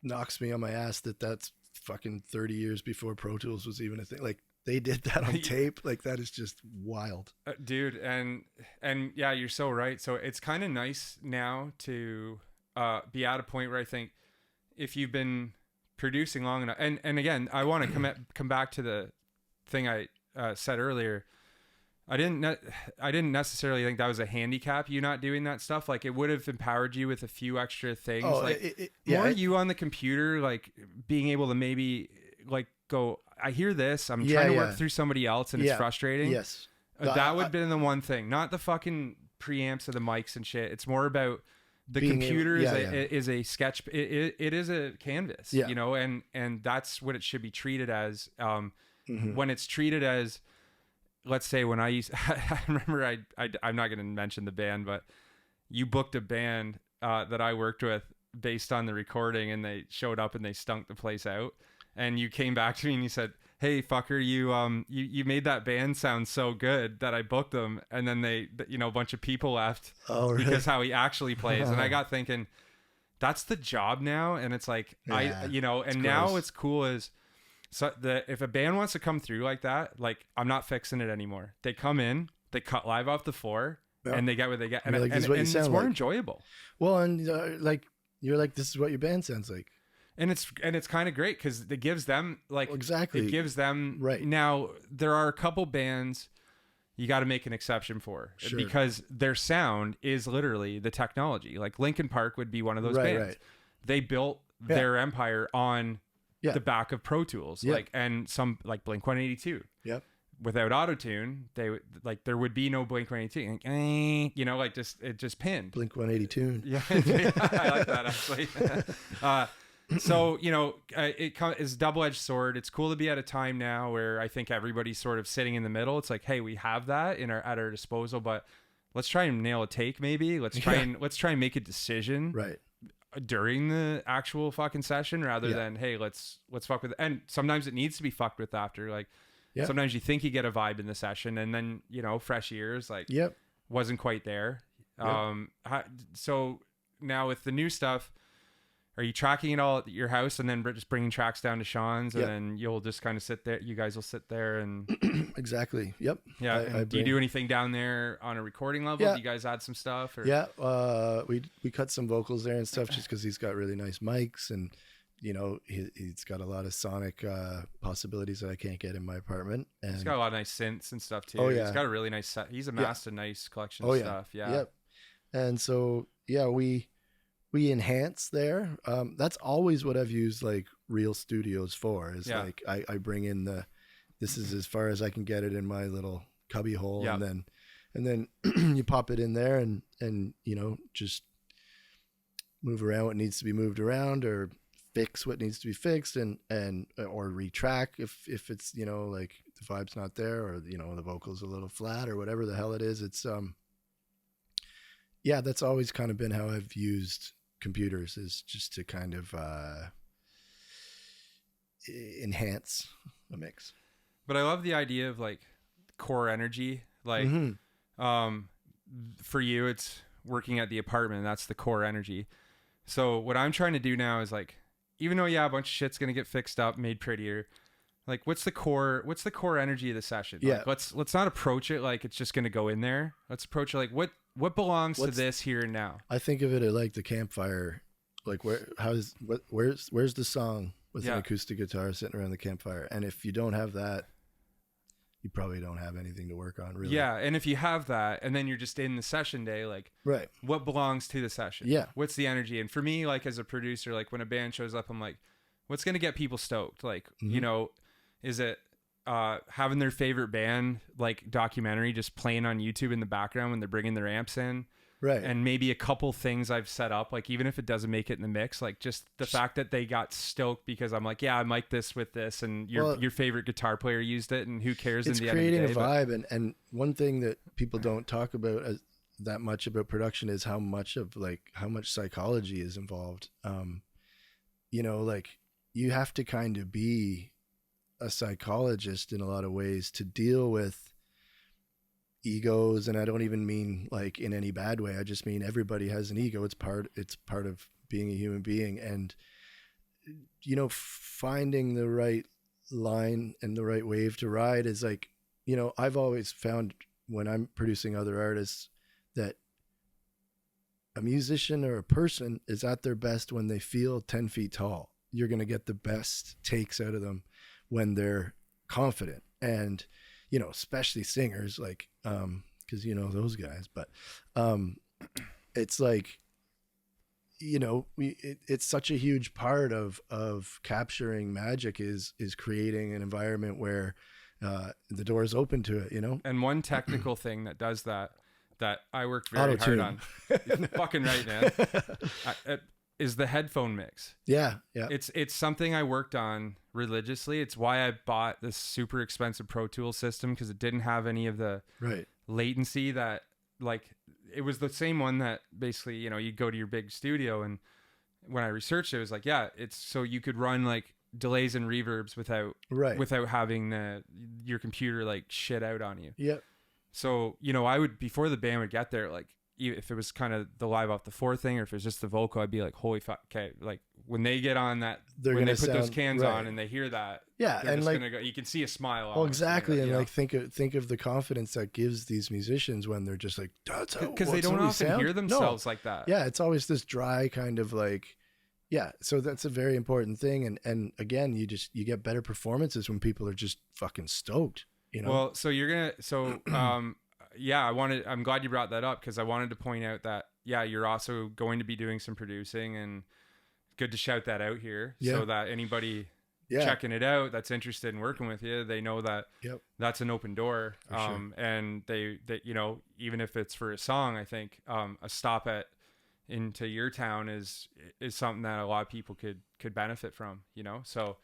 knocks me on my ass that's fucking 30 years before Pro Tools was even a thing. Like they did that on tape. Like that is just wild, dude. And yeah, you're so right. So it's kind of nice now to be at a point where I think, if you've been producing long enough, and again, I want to come back to the thing I said earlier. I didn't necessarily think that was a handicap, you not doing that stuff. Like it would have empowered you with a few extra things, you on the computer, like being able to maybe like go, I hear this, I'm trying to work through somebody else and it's frustrating. Yes. That would have been the one thing, not the fucking preamps of the mics and shit. It's more about the computer is a sketch. It is a canvas, you know, and that's what it should be treated as. When it's treated as, let's say when I remember I'm not going to mention the band, but you booked a band that I worked with based on the recording, and they showed up and they stunk the place out. And you came back to me and you said, "Hey fucker, you made that band sound so good that I booked them." And then they, you know, a bunch of people left because how he actually plays. And I got thinking, that's the job now. And it's like, now what's cool is, so if a band wants to come through like that, like I'm not fixing it anymore. They come in, they cut live off the floor, and they get what they get, and it's more enjoyable. Well, and like you're like, this is what your band sounds like. And it's kind of great because it gives them like, exactly. It gives them Now there are a couple bands you got to make an exception for because their sound is literally the technology. Like Linkin Park would be one of those bands. They built their empire on the back of Pro Tools, like, and some like Blink-182. Yep. without autotune, there would be no Blink 182, like, you know, like it just pinned. Blink 180 tune. Yeah, I like that actually. So, you know, it's a double-edged sword. It's cool to be at a time now where I think everybody's sort of sitting in the middle. It's like, hey, we have that at our disposal, but let's try and nail a take. Maybe let's try and make a decision Right. during the actual fucking session rather than, hey, let's fuck with it. And sometimes it needs to be fucked with after. Like sometimes you think you get a vibe in the session and then, you know, fresh ears like wasn't quite there. So now with the new stuff, are you tracking it all at your house and then just bringing tracks down to Sean's and then you'll just kind of sit there? You guys will sit there and exactly. Yep. Yeah. Do you do anything down there on a recording level? Yeah. Do you guys add some stuff? Or? Yeah. We cut some vocals there and stuff just because he's got really nice mics and, you know, he's got a lot of sonic possibilities that I can't get in my apartment. And he's got a lot of nice synths and stuff too. Oh, yeah. He's got a really nice set. He's amassed a nice collection of stuff. Yeah. Yep. And so, yeah, we enhance there. That's always what I've used like real studios for is like I bring in this is as far as I can get it in my little cubby hole and then you pop it in there and you know, just move around what needs to be moved around or fix what needs to be fixed and or retrack if it's, you know, like the vibe's not there or, you know, the vocal's a little flat or whatever the hell it is. It's yeah, that's always kind of been how I've used computers is just to kind of enhance a mix. But I love the idea of like core energy. Like for you, it's working at the apartment. And that's the core energy. So what I'm trying to do now is like, even though a bunch of shit's gonna get fixed up, made prettier. Like, what's the core energy of the session? Like, let's not approach it like it's just gonna go in there. Let's approach it like what belongs to this here and now. I think of it like the campfire. Like where's the song with an acoustic guitar sitting around the campfire? And if you don't have that, you probably don't have anything to work on, really. Yeah, and if you have that, and then you're just in the session day, like, what belongs to the session? Yeah. What's the energy? And for me, like, as a producer, like, when a band shows up, I'm like, what's going to get people stoked? Like, you know, is it having their favorite band, like, documentary just playing on YouTube in the background when they're bringing their amps in? Right. And maybe a couple things I've set up, like even if it doesn't make it in the mix, like just the fact that they got stoked because I'm like, yeah, I mic this with this, and your favorite guitar player used it, and who cares? It's in the end of the day, creating a vibe, and one thing that people don't talk about that much about production is how much psychology is involved. You know, like you have to kind of be a psychologist in a lot of ways to deal with egos, and I don't even mean like in any bad way. I just mean everybody has an ego. It's part of being a human being, and you know, finding the right line and the right wave to ride is like, you know, I've always found when I'm producing other artists that a musician or a person is at their best when they feel 10 feet tall. You're going to get the best takes out of them when they're confident. And you know, especially singers, like, cause you know, those guys, but, it's like, you know, it's such a huge part of capturing magic is creating an environment where, the door is open to it, you know? And one technical thing that does that I worked very hard on, you're fucking right, man, is the headphone mix. Yeah. It's something I worked on religiously. It's why I bought this super expensive Pro Tools system, because it didn't have any of the latency that, like, it was the same one that basically, you know, you go to your big studio, and when I researched it, it was like, yeah, it's so you could run like delays and reverbs without having your computer like shit out on you. Yep. So, you know, I would, before the band would get there, like, if it was kind of the live off the floor thing, or if it was just the vocal, I'd be like, holy fuck. Okay. Like when they get on that, when they put those cans on and they hear that, and like, you can see a smile. Well, exactly. And like, think of the confidence that gives these musicians when they're just like, that's how, because they don't often hear themselves like that. Yeah. It's always this dry kind of like, yeah. So that's a very important thing. And again, you get better performances when people are just fucking stoked, you know? Well, yeah, I'm glad you brought that up, because I wanted to point out that, yeah, you're also going to be doing some producing, and good to shout that out here so that anybody, checking it out, that's interested in working with you, they know that that's an open door. Sure. And they, you know, even if it's for a song, I think a stop at into your town is something that a lot of people could benefit from, you know. So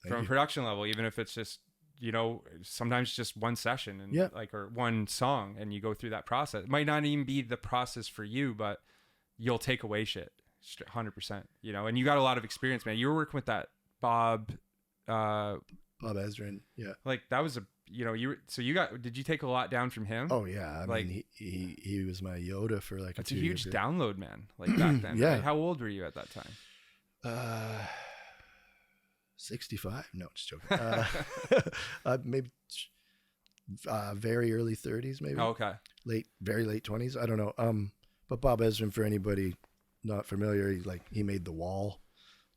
from a production level, even if it's just, you know, sometimes just one session and like, or one song, and you go through that process. It might not even be the process for you, but you'll take away shit 100%, you know. And you got a lot of experience, man. You were working with that Bob Ezrin. Yeah. Like that was did you take a lot down from him? Oh yeah. I mean, he was my Yoda for like a huge download, man. Like back then. Yeah. Right? How old were you at that time? 65. No, just joking. Maybe very early 30s, maybe. Oh, okay. Very late 20s. I don't know. But Bob Ezrin, for anybody not familiar, he made The Wall.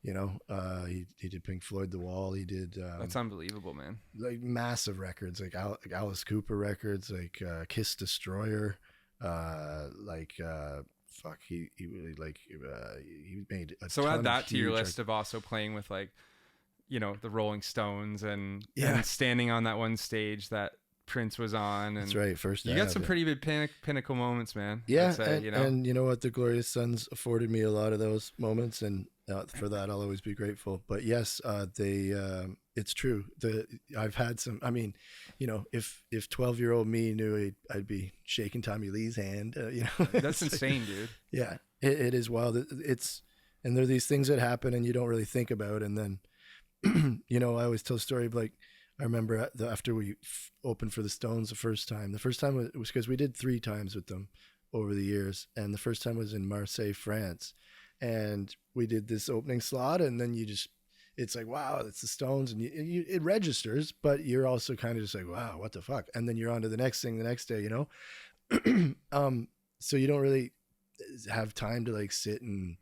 You know, he did Pink Floyd, The Wall. He did. That's unbelievable, man. Like massive records, like Alice Cooper records, like Kiss Destroyer, he really he made a so ton add that of to your list of also playing with, like, you know, the Rolling Stones and standing on that one stage that Prince was on. And that's right. First, you got some pretty big pinnacle moments, man. Yeah, say, and you know what, the Glorious Sons afforded me a lot of those moments, and for that I'll always be grateful. But yes, it's true. I've had some. I mean, you know, if 12-year-old me knew I'd be shaking Tommy Lee's hand, you know, that's insane, dude. Yeah, it is wild. And there are these things that happen and you don't really think about, and then you know, I always tell a story of, like, I remember after we opened for the Stones the first time was because we did 3 times with them over the years, and the first time was in Marseille, France, and we did this opening slot, and then it's like, wow, it's the Stones, and it registers, but you're also kind of just like, wow, what the fuck, and then you're on to the next thing the next day, you know. So you don't really have time to like sit and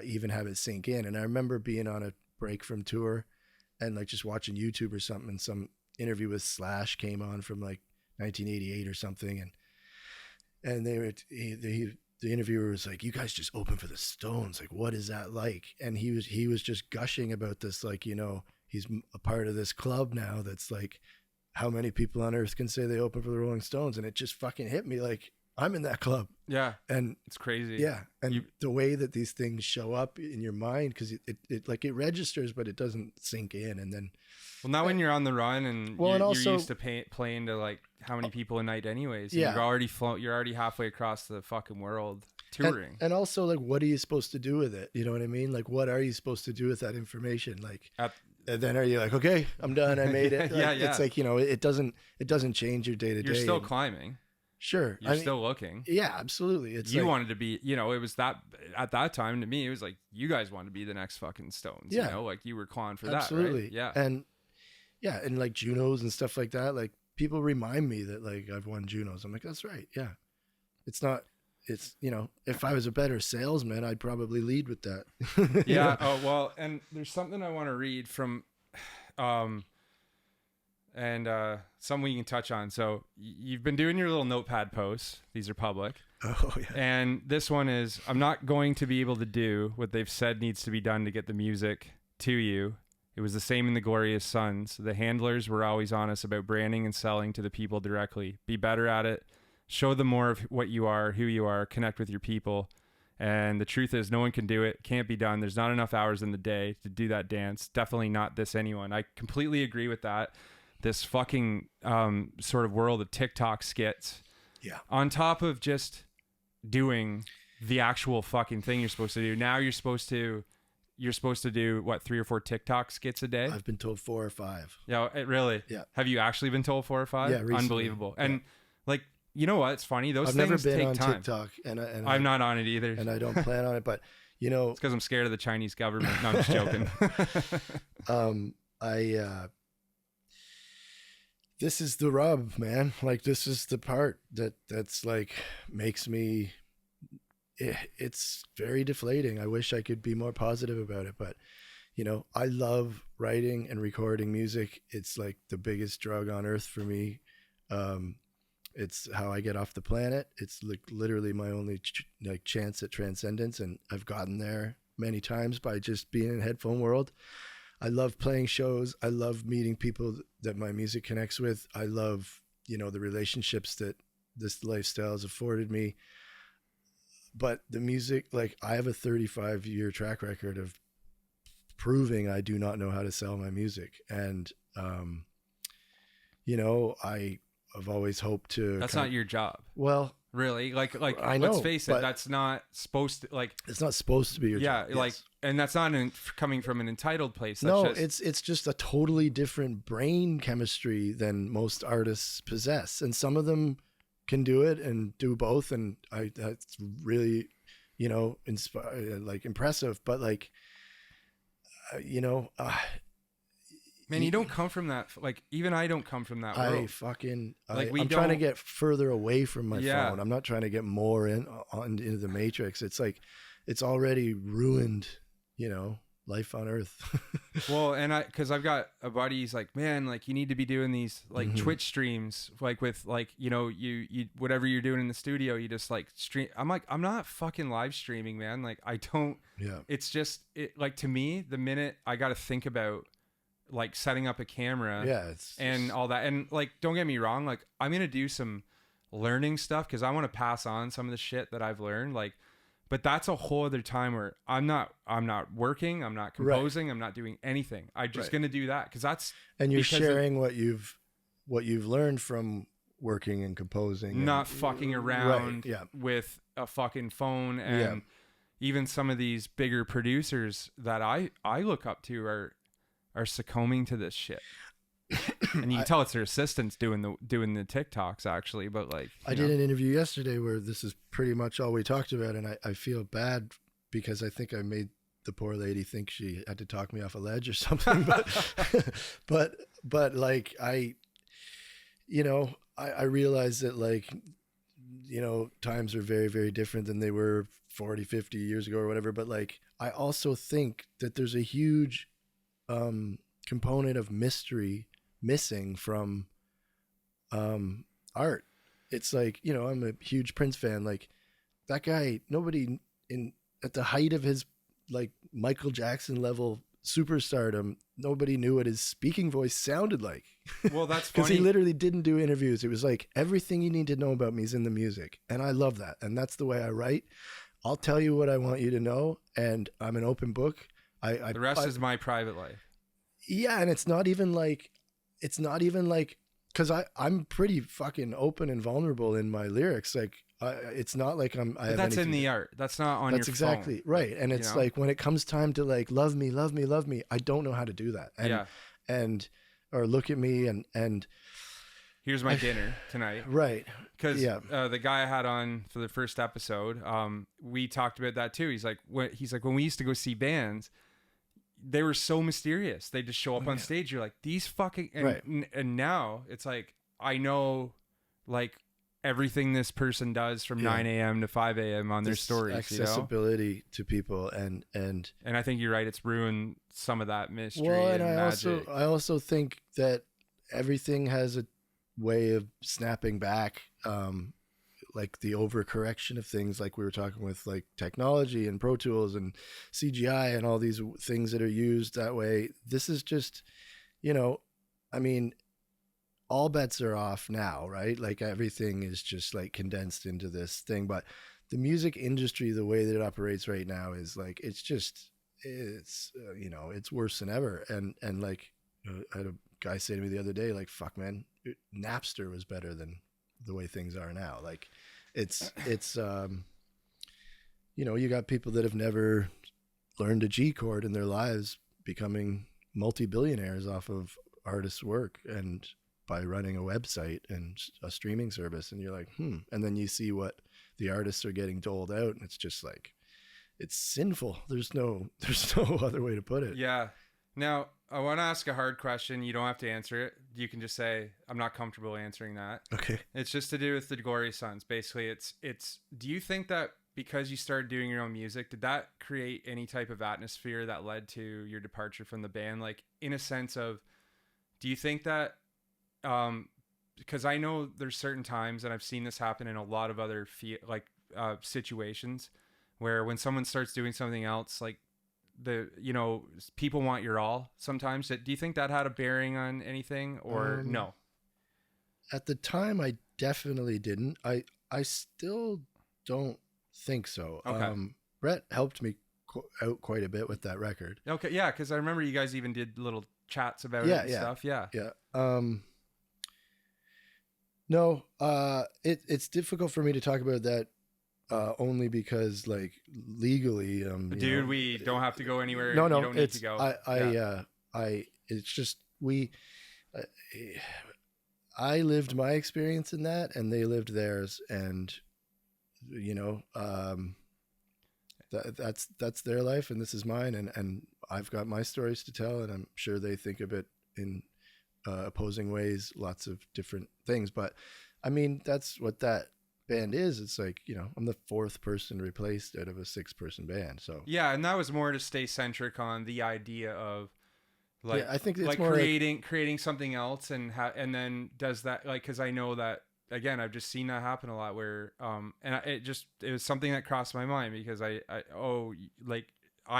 even have it sink in. And I remember being on a break from tour and like just watching YouTube or something, and some interview with Slash came on from like 1988 or something, and the interviewer was like, you guys just opened for the Stones, like, what is that like? And he was just gushing about this, like, you know, he's a part of this club now that's like, how many people on earth can say they opened for the Rolling Stones? And it just fucking hit me, like, I'm in that club. Yeah. And it's crazy. Yeah. And the way that these things show up in your mind, because it like it registers, but it doesn't sink in. And then, well, now when you're on the run and you're used to playing to like how many people a night anyways, yeah, you're already halfway across the fucking world touring. And also, like, what are you supposed to do with it? You know what I mean? Like, what are you supposed to do with that information? Like, and then are you like, okay, I'm done, I made it? Like, yeah. It's like, you know, it doesn't change your day to day. You're still climbing. Sure. You're still looking. Yeah, absolutely. It's you wanted to be, you know, it was that at that time to me, it was like, you guys wanted to be the next fucking Stones. Yeah. You know, like you were clawing for absolutely. that. Right? Yeah. And like Junos and stuff like that. Like, people remind me that like I've won Junos. I'm like, that's right. Yeah. It's, you know, if I was a better salesman, I'd probably lead with that. Yeah. Oh, well, and there's something I want to read from, something we can touch on. So you've been doing your little notepad posts. These are public. Oh yeah. And this one is, I'm not going to be able to do what they've said needs to be done to get the music to you. It was the same in the Glorious Sons. The handlers were always honest about branding and selling to the people directly. Be better at it. Show them more of what you are, who you are, connect with your people. And the truth is, no one can do it. Can't be done. There's not enough hours in the day to do that dance. Definitely not this anyone. I completely agree with that. This fucking sort of world of TikTok skits. Yeah. On top of just doing the actual fucking thing you're supposed to do. Now you're supposed to do what, 3 or 4 TikTok skits a day? I've been told 4 or 5. Yeah, really? Yeah. Have you actually been told 4 or 5? Yeah, recently. Unbelievable. And like, you know what? It's funny. Those I've things never been take on time. TikTok, and I'm not on it either. And I don't plan on it, but you know, it's because I'm scared of the Chinese government. No, I'm just joking. This is the rub, man. Like, this is the part that's like makes me. It's very deflating. I wish I could be more positive about it, but you know, I love writing and recording music. It's like the biggest drug on earth for me. It's how I get off the planet. It's like literally my only chance at transcendence, and I've gotten there many times by just being in the headphone world. I love playing shows. I love meeting people that my music connects with. I love, the relationships that this lifestyle has afforded me. But the music, like, I have a 35-year track record of proving I do not know how to sell my music. And, I've always hoped to. That's not your job. Well, really, like I know, let's face it, that's not supposed to, like, it's not supposed to be your job. Yeah, like, yes. And that's not coming from an entitled place. That's it's just a totally different brain chemistry than most artists possess, and some of them can do it and do both, and that's really, impressive. But like, man, you don't come from that. Like, even I don't come from that world. I'm trying to get further away from my phone. I'm not trying to get more into the matrix. It's like, it's already ruined, life on Earth. Well, and because I've got a buddy, he's like, man, like, you need to be doing these like Twitch streams, like with like, you whatever you're doing in the studio, you just like stream. I'm like, I'm not fucking live streaming, man. Like, I don't. Yeah. It's just like, to me, the minute I got to think about like setting up a camera and all that. And like, don't get me wrong. Like, I'm going to do some learning stuff, cause I want to pass on some of the shit that I've learned. Like, but that's a whole other time where I'm not working. I'm not composing. Right. I'm not doing anything. I'm just going to do that. Cause you're sharing what you've learned from working and composing, not fucking around with a fucking phone. And even some of these bigger producers that I look up to are succumbing to this shit. And you can tell it's their assistants doing the TikToks, actually. But like, I did an interview yesterday where this is pretty much all we talked about, and I feel bad because I think I made the poor lady think she had to talk me off a ledge or something. But but like, I realize that, like, times are very, very different than they were 40, 50 years ago or whatever. But like, I also think that there's a huge component of mystery missing from art. It's like, I'm a huge Prince fan. Like, that guy, nobody at the height of his like Michael Jackson level superstardom, nobody knew what his speaking voice sounded like. Well, that's funny. Because he literally didn't do interviews. It was like, everything you need to know about me is in the music. And I love that. And that's the way I write. I'll tell you what I want you to know. And I'm an open book. The rest is my private life. Yeah. And it's not even like, because I'm pretty fucking open and vulnerable in my lyrics. Like, it's not like But that's in the art. That's not on your phone. That's exactly right. And it's like, when it comes time to like, love me, I don't know how to do that. Or look at me and here's my dinner tonight. Right. Because the guy I had on for the first episode, we talked about that too. He's like, when we used to go see bands, they were so mysterious. They just show up on stage. You're like, these fucking, and now it's like, I know like everything this person does from 9 a.m. to 5 a.m. on their stories. Accessibility to people. And I think you're right. It's ruined some of that mystery. Well, and magic. I also think that everything has a way of snapping back. Like the overcorrection of things, like we were talking with like technology and Pro Tools and CGI and all these things that are used that way. This is just, I mean, all bets are off now, right? Like, everything is just like condensed into this thing. But the music industry, the way that it operates right now is like, it's worse than ever. And like, I had a guy say to me the other day, like, fuck, man, Napster was better than the way things are now. Like, it's you got people that have never learned a G chord in their lives becoming multi-billionaires off of artists' work and by running a website and a streaming service. And you're like, and then you see what the artists are getting doled out, and it's just like, it's sinful. There's no other way to put it. Yeah. Now, I want to ask a hard question. You don't have to answer it. You can just say, I'm not comfortable answering that. Okay. It's just to do with the Gory Sons. Basically, it's. Do you think that because you started doing your own music, did that create any type of atmosphere that led to your departure from the band? Like, in a sense of, do you think that, because I know there's certain times, and I've seen this happen in a lot of other situations, where when someone starts doing something else, like, people want your all sometimes. Do you think that had a bearing on anything or no? At the time, I definitely didn't. I still don't think so. Okay. Brett helped me out quite a bit with that record. Okay, yeah, because I remember you guys even did little chats about it and stuff. Yeah. No, it's difficult for me to talk about that only because, like, legally, dude, we don't have to go anywhere. No, you don't need to go. It's just I lived my experience in that, and they lived theirs, and that's their life, and this is mine, and I've got my stories to tell, and I'm sure they think of it in opposing ways, lots of different things. But I mean, that's what that band is. It's like, I'm the fourth person replaced out of a 6-person band. So yeah, and that was more to stay centric on the idea of like, I think it's like more creating something else, and and then does that, like, because I know that, again, I've just seen that happen a lot where it was something that crossed my mind, because I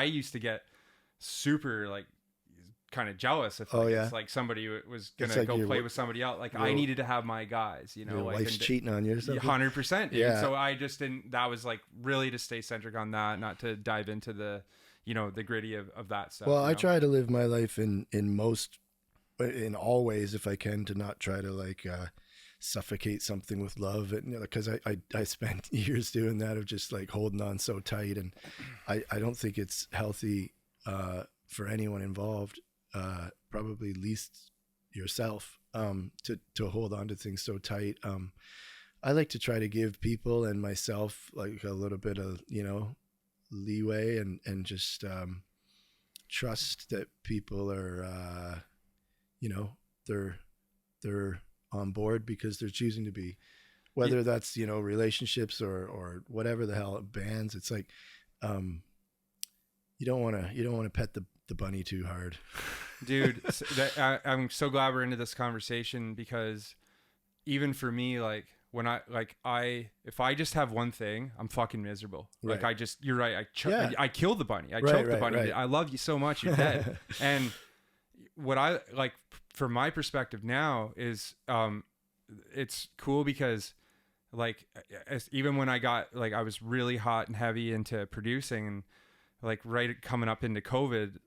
used to get super like kind of jealous if it's like somebody was gonna like go play with somebody else. Like, I needed to have my guys, your wife's cheating on you or something. 100%. Yeah. So I just didn't. That was like really to stay centric on that, not to dive into the the gritty of that stuff. Well, I try to live my life in all ways, if I can, to not try to like suffocate something with love, because I spent years doing that, of just like holding on so tight, and I don't think it's healthy for anyone involved, probably least yourself, to hold on to things so tight. I like to try to give people and myself like a little bit of leeway, and just trust that people are they're on board because they're choosing to be, whether that's relationships or whatever the hell, bands. It's like you don't want to pet the bunny too hard. Dude, I'm so glad we're into this conversation, because even for me, like, when if I just have one thing, I'm fucking miserable. Right. Like, you're right. I killed the bunny. I choked the bunny. Right. I love you so much. You're dead. And what I like from my perspective now is, it's cool because, like, even when I got, like, I was really hot and heavy into producing, and like right coming up into COVID,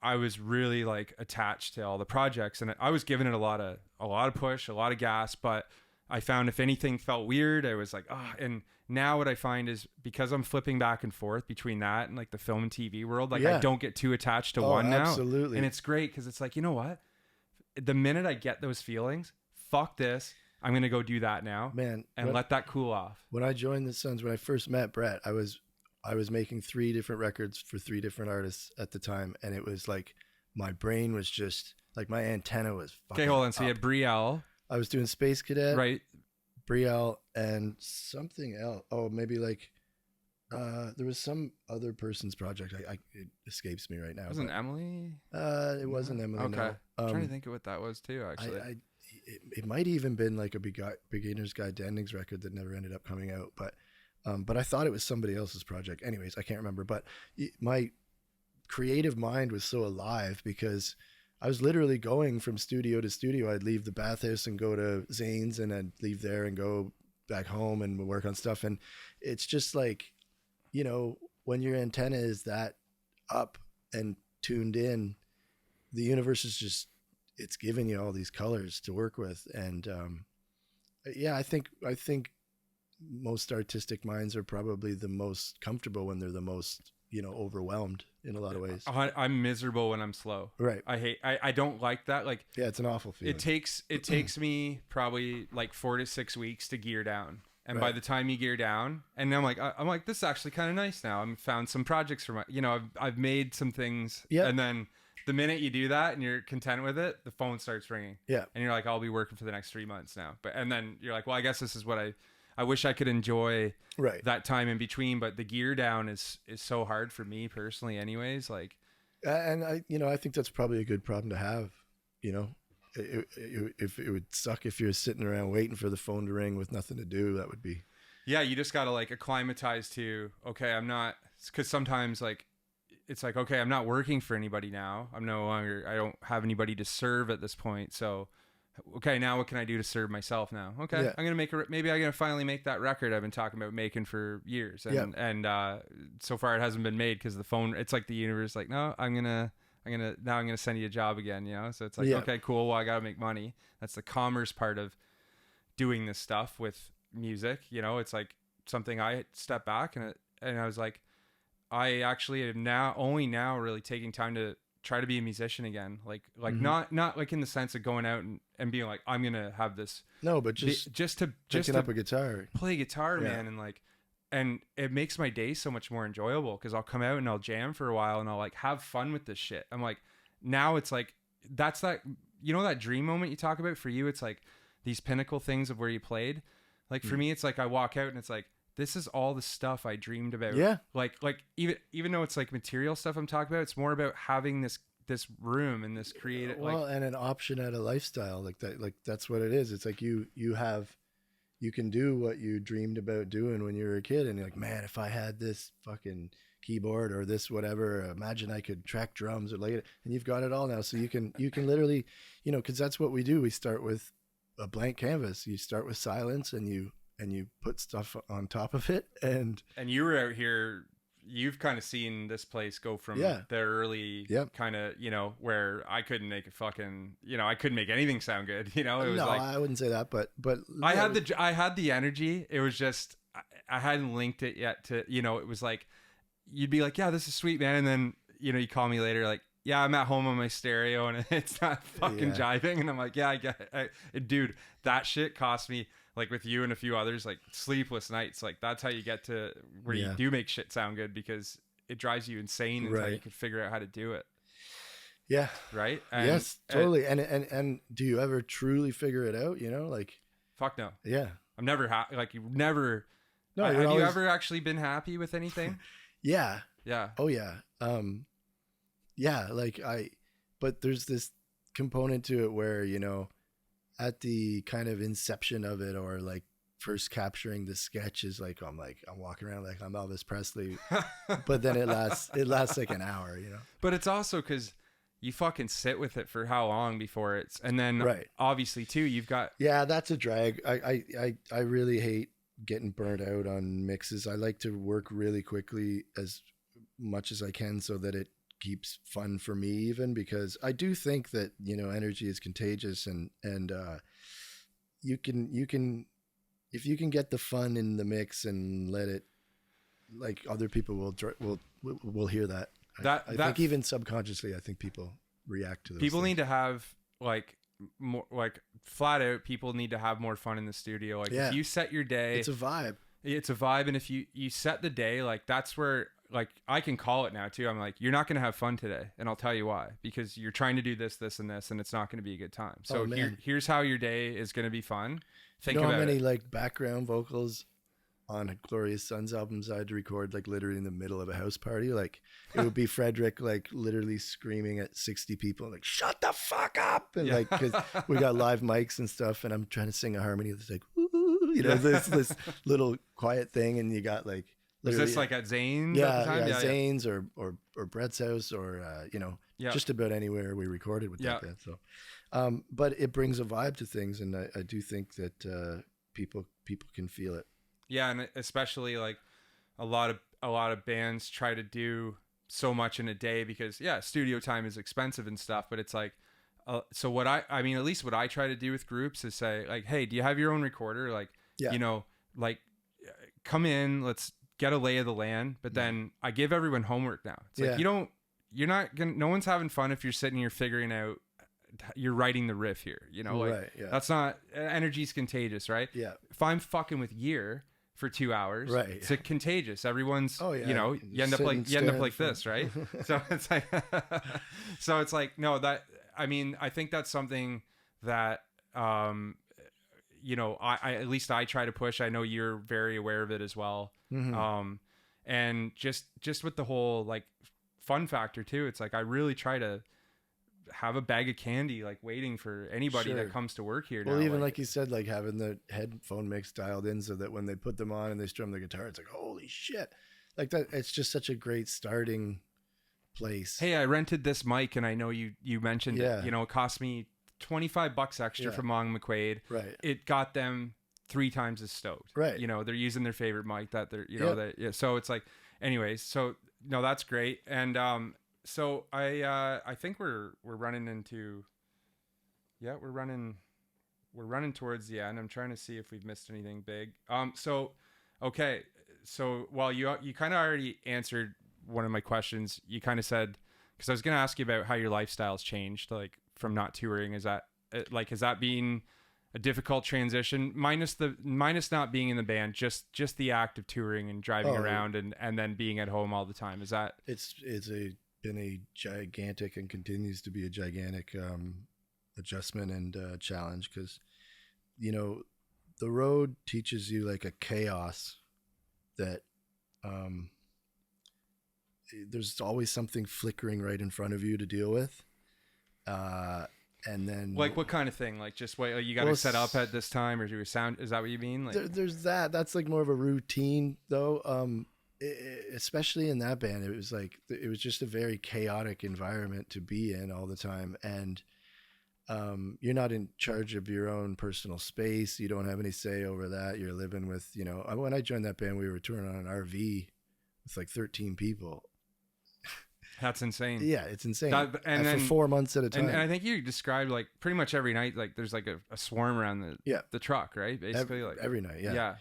I was really like attached to all the projects, and I was giving it a lot of push, a lot of gas, but I found if anything felt weird, I was like, and now what I find is, because I'm flipping back and forth between that and like the film and TV world, like, I don't get too attached to one now. Absolutely. And it's great, because it's like, you know what? The minute I get those feelings, fuck this, I'm going to go do that now, man, and let that cool off. When I joined the Sons, when I first met Brett, I was making 3 different records for 3 different artists at the time, and it was like my brain was just like, my antenna was fucking Okay, hold on. up. So you had Brielle. I was doing Space Cadet, right? Brielle and something else. Oh, maybe like there was some other person's project. It escapes me right now. Wasn't Emily? It wasn't Emily. Okay. No. I'm trying to think of what that was too, actually. It might even been like a beginner's guide to endings record that never ended up coming out, but I thought it was somebody else's project. Anyways, I can't remember. But my creative mind was so alive, because I was literally going from studio to studio. I'd leave the bathhouse and go to Zane's, and I'd leave there and go back home and work on stuff. And it's just like, when your antenna is that up and tuned in, the universe is just, it's giving you all these colors to work with. And I think most artistic minds are probably the most comfortable when they're the most, overwhelmed in a lot of ways. I'm miserable when I'm slow. Right. I don't like that. Like, yeah, it's an awful feeling. It takes me probably like 4 to 6 weeks to gear down. And right. By the time you gear down, and I'm like, this is actually kind of nice now. I've found some projects for my, I've made some things. Yeah. And then the minute you do that and you're content with it, the phone starts ringing. Yeah. And you're like, I'll be working for the next 3 months now. And then you're like, well, I guess this is what I wish I could enjoy that time in between, but the gear down is so hard for me personally anyways. Like, and I think that's probably a good problem to have, if it would suck if you're sitting around waiting for the phone to ring with nothing to do. That would be, yeah, you just got to like acclimatize to, okay, I'm not, cause sometimes like it's like, okay, I'm not working for anybody now. I don't have anybody to serve at this point. So, okay, now what can I do to serve myself now? Okay, I'm going to maybe I'm going to finally make that record I've been talking about making for years. And so far it hasn't been made because the phone, it's like the universe, like, no, I'm going to send you a job again, you know? So it's like, okay, cool. Well, I got to make money. That's the commerce part of doing this stuff with music. You know, it's like something I step back and I was like, I actually am only now really taking time to try to be a musician again. Like not like in the sense of going out and being like, I'm going to have this. No, but just picking up a guitar, play guitar, man. And it makes my day so much more enjoyable because I'll come out and I'll jam for a while and I'll like have fun with this shit. I'm like, now it's like, that's that, you know, that dream moment you talk about for you. It's like these pinnacle things of where you played. Like for me, it's like, I walk out and it's like, this is all the stuff I dreamed about. Yeah. Like even though it's like material stuff I'm talking about, it's more about having this room and this creative. Well, and an option at a lifestyle like that. Like that's what it is. It's like you can do what you dreamed about doing when you were a kid, and you're like, man, if I had this fucking keyboard or this whatever, imagine I could track drums or like it. And you've got it all now, so you can literally, you know, because that's what we do. We start with a blank canvas. You start with silence, and you put stuff on top of it. And you were out here, you've kind of seen this place go from the early kind of, you know, where I couldn't make a fucking, you know, I couldn't make anything sound good, you know. It was I wouldn't say that, but I had the energy. It was just I hadn't linked it yet to, you know, it was like you'd be like, yeah, this is sweet, man, and then, you know, you call me later like, yeah, I'm at home on my stereo and it's not fucking jiving, and I'm like, yeah, I get it. Dude, that shit cost me, like with you and a few others, like sleepless nights. Like that's how you get to where you do make shit sound good, because it drives you insane until you can figure out how to do it. Yeah. Right. Yes, totally. And do you ever truly figure it out? You know, like fuck no. Yeah. I'm never like you never. No. Have you ever actually been happy with anything? Yeah. Yeah. Oh yeah. Yeah. Like but there's this component to it where, you know, at the kind of inception of it, or like first capturing the sketch, is like I'm walking around like I'm Elvis Presley, but then it lasts like an hour, you know. But it's also because you fucking sit with it for how long before it's, and then obviously too you've got that's a drag. I really hate getting burnt out on mixes. I like to work really quickly as much as I can so that it keeps fun for me, even because I do think that, you know, energy is contagious, and you can if you can get the fun in the mix and let it, like, other people will hear that. I think even subconsciously, I think people react to those people things. Need to have like more, like flat out, people need to have more fun in the studio. Like if you set your day, it's a vibe, and if you set the day, like that's where, like, I can call it now too. I'm like, you're not going to have fun today, and I'll tell you why, because you're trying to do this and this, and it's not going to be a good time. So here's how your day is going to be fun. Think about how many like background vocals on Glorious Sons albums I had to record, like literally in the middle of a house party. Like it would be Frederick like literally screaming at 60 people like, shut the fuck up, and like, because we got live mics and stuff, and I'm trying to sing a harmony that's like, you know, this little quiet thing, and you got like, was this like at Zane's at the time? Zane's or Brett's house, or you know, just about anywhere we recorded with that band. So but it brings a vibe to things, and I do think that people can feel it. Yeah, and especially like a lot of bands try to do so much in a day because studio time is expensive and stuff, but it's like so what I mean, at least what I try to do with groups is say like, hey, do you have your own recorder? Like, you know, like come in, let's get a lay of the land, but then I give everyone homework now. It's like no one's having fun if you're sitting here figuring out, you're writing the riff here, you know, like that's not, energy's contagious, right? Yeah. If I'm fucking with gear for 2 hours, it's contagious. Everyone's, you know, you end up like this, right? So it's like, no, that, I mean, I think that's something that, you know, I at least I try to push. I know you're very aware of it as well. Mm-hmm. And just with the whole like fun factor too, it's like I really try to have a bag of candy like waiting for anybody that comes to work here. Well, now, even like you said, like having the headphone mix dialed in so that when they put them on and they strum the guitar, it's like, holy shit, like that. It's just such a great starting place. Hey, I rented this mic, and I know you mentioned it. You know, it cost me $25 extra from Long McQuaid. Right. It got them 3 times as stoked. Right. You know, they're using their favorite mic that they're, you know, so it's like, anyways, so no, that's great. And so I think we're running into, we're running towards the end. I'm trying to see if we've missed anything big. So okay, so while you kind of already answered one of my questions, you kind of said, because I was going to ask you about how your lifestyle's changed, like from not touring. Is that like, has that been a difficult transition, minus not being in the band, just the act of touring and driving around and then being at home all the time? Is that been a gigantic and continues to be a gigantic adjustment and challenge, because you know the road teaches you like a chaos that there's always something flickering right in front of you to deal with. And then, like, what kind of thing? Like, just wait, you got to set up at this time, or do a sound? Is that what you mean? Like, there's that. That's like more of a routine, though. Especially in that band, it was just a very chaotic environment to be in all the time, and you're not in charge of your own personal space. You don't have any say over that. You're living with, you know, when I joined that band, we were touring on an RV with like 13 people. That's insane. Yeah, it's insane. And then, for 4 months at a time. And I think you described like pretty much every night, like there's like a swarm around the truck, right? Basically, like every night. Yeah.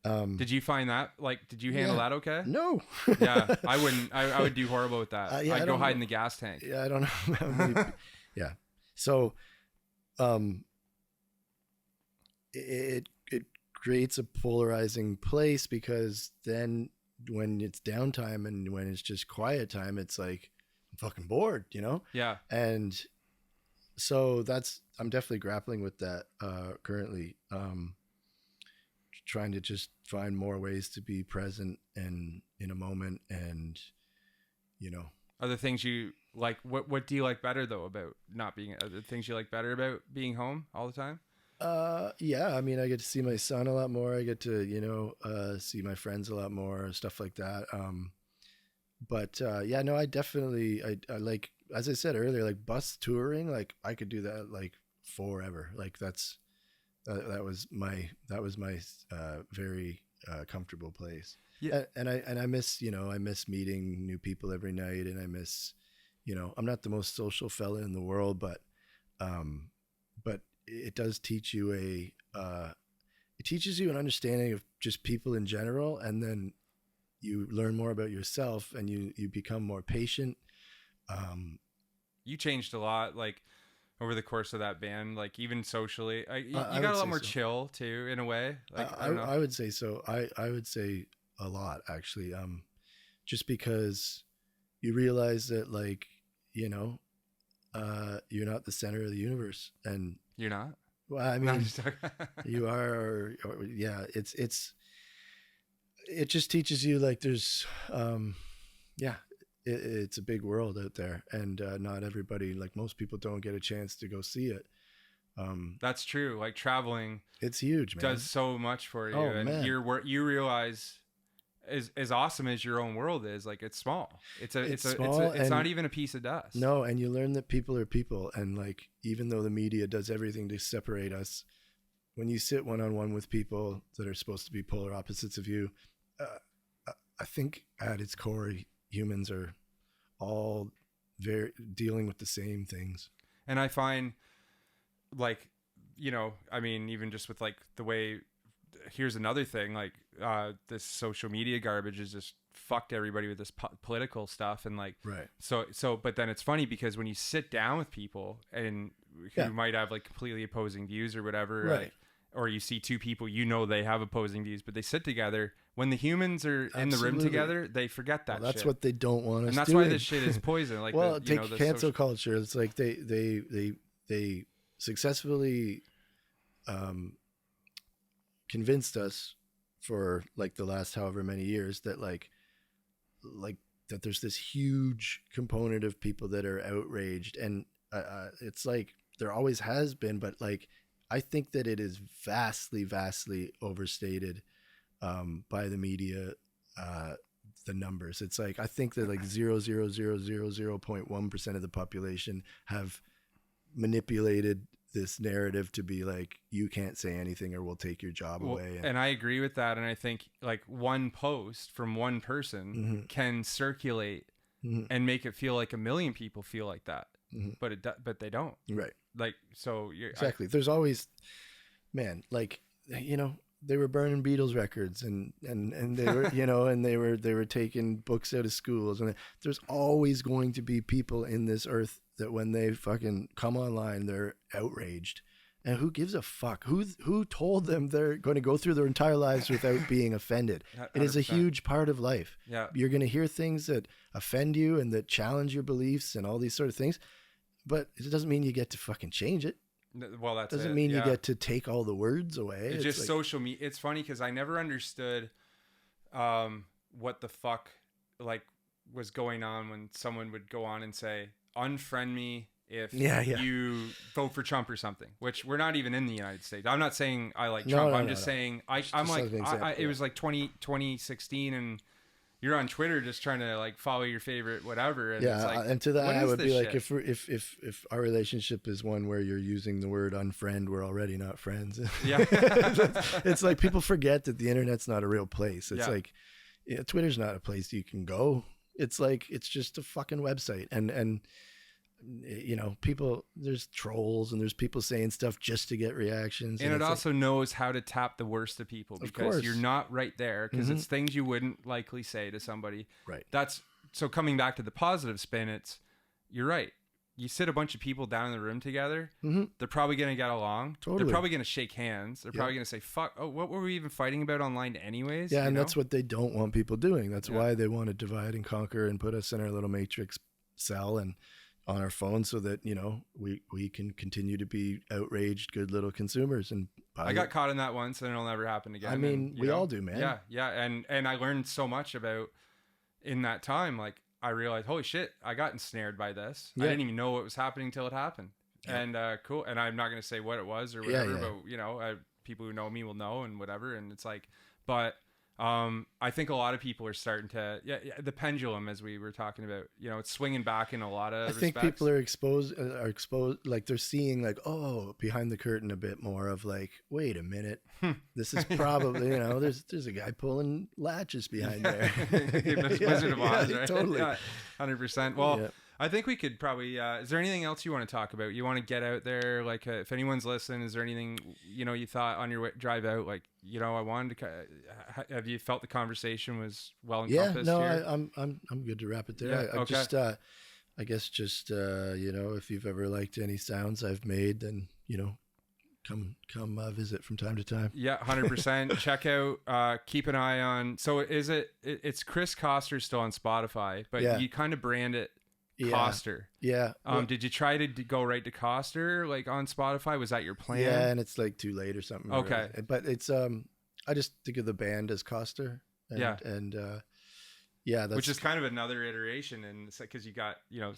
Did you find that? Like, did you handle that okay? No. Yeah, I wouldn't. I would do horrible with that. I'd go hide in the gas tank. Yeah, I don't know how many. Yeah. So, it creates a polarizing place, because then when it's downtime and when it's just quiet time, it's like, I'm fucking bored, you know? Yeah. And so I'm definitely grappling with that currently. Trying to just find more ways to be present and in a moment, and you know, other things you like. What do you like better though about not being? Are there things you like better about being home all the time? Yeah, I mean, I get to see my son a lot more. I get to, you know, see my friends a lot more, stuff like that. But yeah, no, I definitely, I like, as I said earlier, like bus touring, like I could do that like forever. Like that was my very comfortable place. Yeah. And I miss, you know, I miss meeting new people every night, and I miss, you know, I'm not the most social fella in the world, but it does teach you it teaches you an understanding of just people in general, and then you learn more about yourself, and you become more patient. You changed a lot, like over the course of that band, like even socially, you got a lot more chill too, in a way. Like, I would say so. I would say a lot, actually. Just because you realize that, like, you know, you're not the center of the universe, and you're not. Well, I mean, you are. Or, yeah, it just teaches you, like, there's, it's a big world out there, and not everybody, like most people, don't get a chance to go see it. That's true. Like traveling, it's huge, man. Does so much for you, and man. You realize, as awesome as your own world is, like it's small. It's not even a piece of dust. No, and you learn that people are people, and like even though the media does everything to separate us, when you sit one-on-one with people that are supposed to be polar opposites of you, I think at its core, humans are all dealing with the same things. And I find, like, you know, I mean, even just with like the way, here's another thing, like this social media garbage has just fucked everybody with this political stuff, and like, right. So, but then it's funny because when you sit down with people and who might have like completely opposing views or whatever, right. Or you see two people, you know, they have opposing views, but they sit together. When the humans are in the room together, they forget that. That's shit. what they don't want us. And that's doing. why this shit is poison. Like, well, take cancel culture. It's like they successfully convinced us for like the last however many years that like that there's this huge component of people that are outraged, and it's like there always has been, but like I think that it is vastly overstated by the media. the numbers. It's like, I think that like 0.1% of the population have manipulated this narrative to be like, you can't say anything or we'll take your job away. And I agree with that. And I think like one post from one person can circulate and make it feel like a million people feel like that, but they don't. Right. Like, so exactly. There's always, man, like, you know, they were burning Beatles records and they were, you know, and they were taking books out of schools, and there's always going to be people in this earth that when they fucking come online, they're outraged. And who gives a fuck? Who told them they're going to go through their entire lives without being offended? 100%. It is a huge part of life. Yeah. You're going to hear things that offend you and that challenge your beliefs and all these sort of things, but it doesn't mean you get to fucking change it. Well, that doesn't mean you get to take all the words away. It's just like, social media. It's funny because I never understood what the fuck like was going on when someone would go on and say, unfriend me if you vote for Trump or something, which we're not even in the United States. I'm not saying I like Trump. I'm just saying I'm like, it was like 2016 and you're on Twitter just trying to like follow your favorite whatever. And it's like, and to that I would be like, if our relationship is one where you're using the word unfriend, we're already not friends. Yeah. It's like people forget that the internet's not a real place. It's like, Twitter's not a place you can go. It's like, it's just a fucking website. And you know, people, there's trolls and there's people saying stuff just to get reactions. And it also knows how to tap the worst of people because you're not right there because it's things you wouldn't likely say to somebody. Right. So coming back to the positive spin, you're right. You sit a bunch of people down in the room together. They're probably going to get along. Totally. They're probably going to shake hands. They're probably going to say, fuck, what were we even fighting about online anyways? Yeah. And that's what they don't want people doing. That's why they want to divide and conquer and put us in our little matrix cell and on our phones so that, you know, we can continue to be outraged, good little consumers. And I got caught in that once and it'll never happen again. I mean, we all do, man. Yeah. Yeah. And I learned so much about in that time. Like I realized, holy shit, I got ensnared by this. I didn't even know what was happening till it happened. And cool. And I'm not going to say what it was or whatever, but you know, people who know me will know and whatever. And it's like, but I think a lot of people are starting to, the pendulum, as we were talking about, you know, it's swinging back in a lot of respects. I think people are exposed, like they're seeing like, oh, behind the curtain a bit more of like, wait a minute, this is probably, you know, there's a guy pulling latches behind there. Wizard of Oz, right? Totally. 100%. Well, I think we could probably, is there anything else you want to talk about? You want to get out there? Like, if anyone's listening, is there anything, you know, you thought on your drive out, like, you know, I wanted to, have you felt the conversation was well encompassed here? I'm good to wrap it there. I guess just, you know, if you've ever liked any sounds I've made, then, you know, come visit from time to time. Yeah, 100%. Check out, keep an eye on, so it's Chris Coster still on Spotify, but you kind of brand it Coster. Yeah. Did you try to go right to Coster like on Spotify? Was that your plan? Yeah, and it's like too late or something. Okay. But it's I just think of the band as Coster. And that's, which is kind of another iteration, and because you got, you know,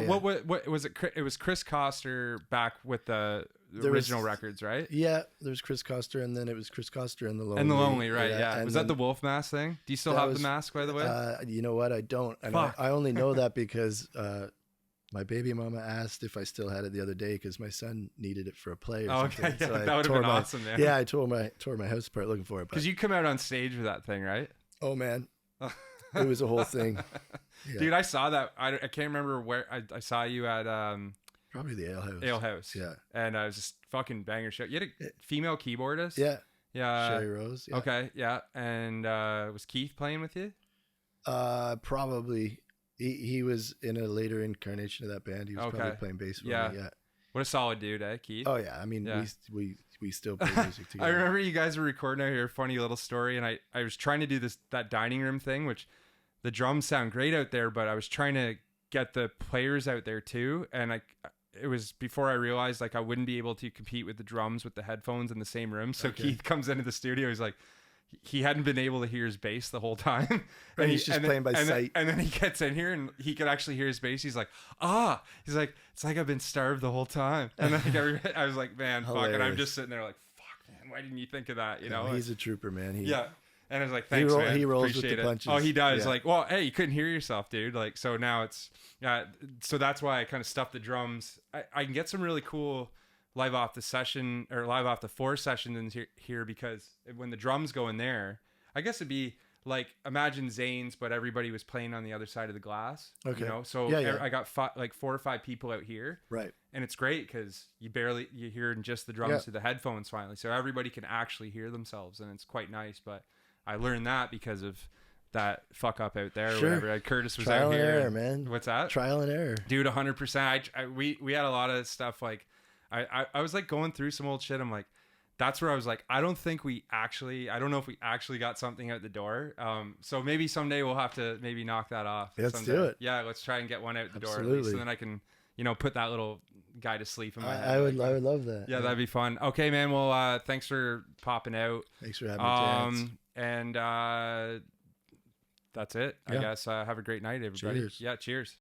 what was it? It was Chris Coster back with the original records, right? Yeah, there's Chris Coster, and then it was Chris Coster and the Lonely. And the Lonely, right? Yeah. Was that the wolf mask thing? Do you still have the mask, by the way? You know what? I don't. And I only know that because my baby mama asked if I still had it the other day because my son needed it for a play or something. Okay, so that would have been awesome, man. Yeah, I tore my house apart looking for it. Because you come out on stage with that thing, right? Oh man, it was a whole thing. Yeah. Dude, I saw that. I can't remember where I saw you at. Probably the Ale House. Ale House. Yeah. And I was just fucking banger show. You had a female keyboardist? Yeah. Yeah. Sherry Rose. Yeah. Okay. Yeah. And was Keith playing with you? Probably. He was in a later incarnation of that band. He was probably playing bass for me. Yeah. What a solid dude, eh, Keith? Oh yeah. I mean, we still play music together. I remember you guys were recording out here, funny little story, and I was trying to do that dining room thing, which the drums sound great out there, but I was trying to get the players out there too, and it was before I realized like I wouldn't be able to compete with the drums with the headphones in the same room. So Keith comes into the studio, he's like, he hadn't been able to hear his bass the whole time. And he's just playing by sight. And then he gets in here and he could actually hear his bass. He's like, he's like, it's like I've been starved the whole time. And I was like, man, fuck. And I'm just sitting there like, fuck, man, why didn't you think of that? You know? He's a trooper, man. And I was like, thanks, man. He rolls Appreciate with the it. punches. Oh, he does. Yeah. Like, well, hey, you couldn't hear yourself, dude. Like, so now it's, so that's why I kind of stuffed the drums. I can get some really cool live off the session or live off the 4 sessions in here because when the drums go in there, I guess it'd be like, imagine Zane's, but everybody was playing on the other side of the glass. Okay. You know? So I got like 4 or 5 people out here. Right. And it's great because you hear just the drums through the headphones finally. So everybody can actually hear themselves and it's quite nice. But I learned that because of that fuck up out there. Sure. Or whatever. Curtis was Trial out here. and error, man. What's that? Trial and error. Dude, 100%. We had a lot of stuff like, I was like going through some old shit. I'm like, that's where I was like, I don't know if we actually got something out the door. So maybe someday we'll have to maybe knock that off. Let's do it. Yeah, let's try and get one out the door at Absolutely. least. So then I can, put that little guy to sleep in my head. I would love that. Yeah, that'd be fun. Okay, man. Well, thanks for popping out. Thanks for having me, and that's it. I guess. Have a great night, everybody. Cheers. Yeah, cheers.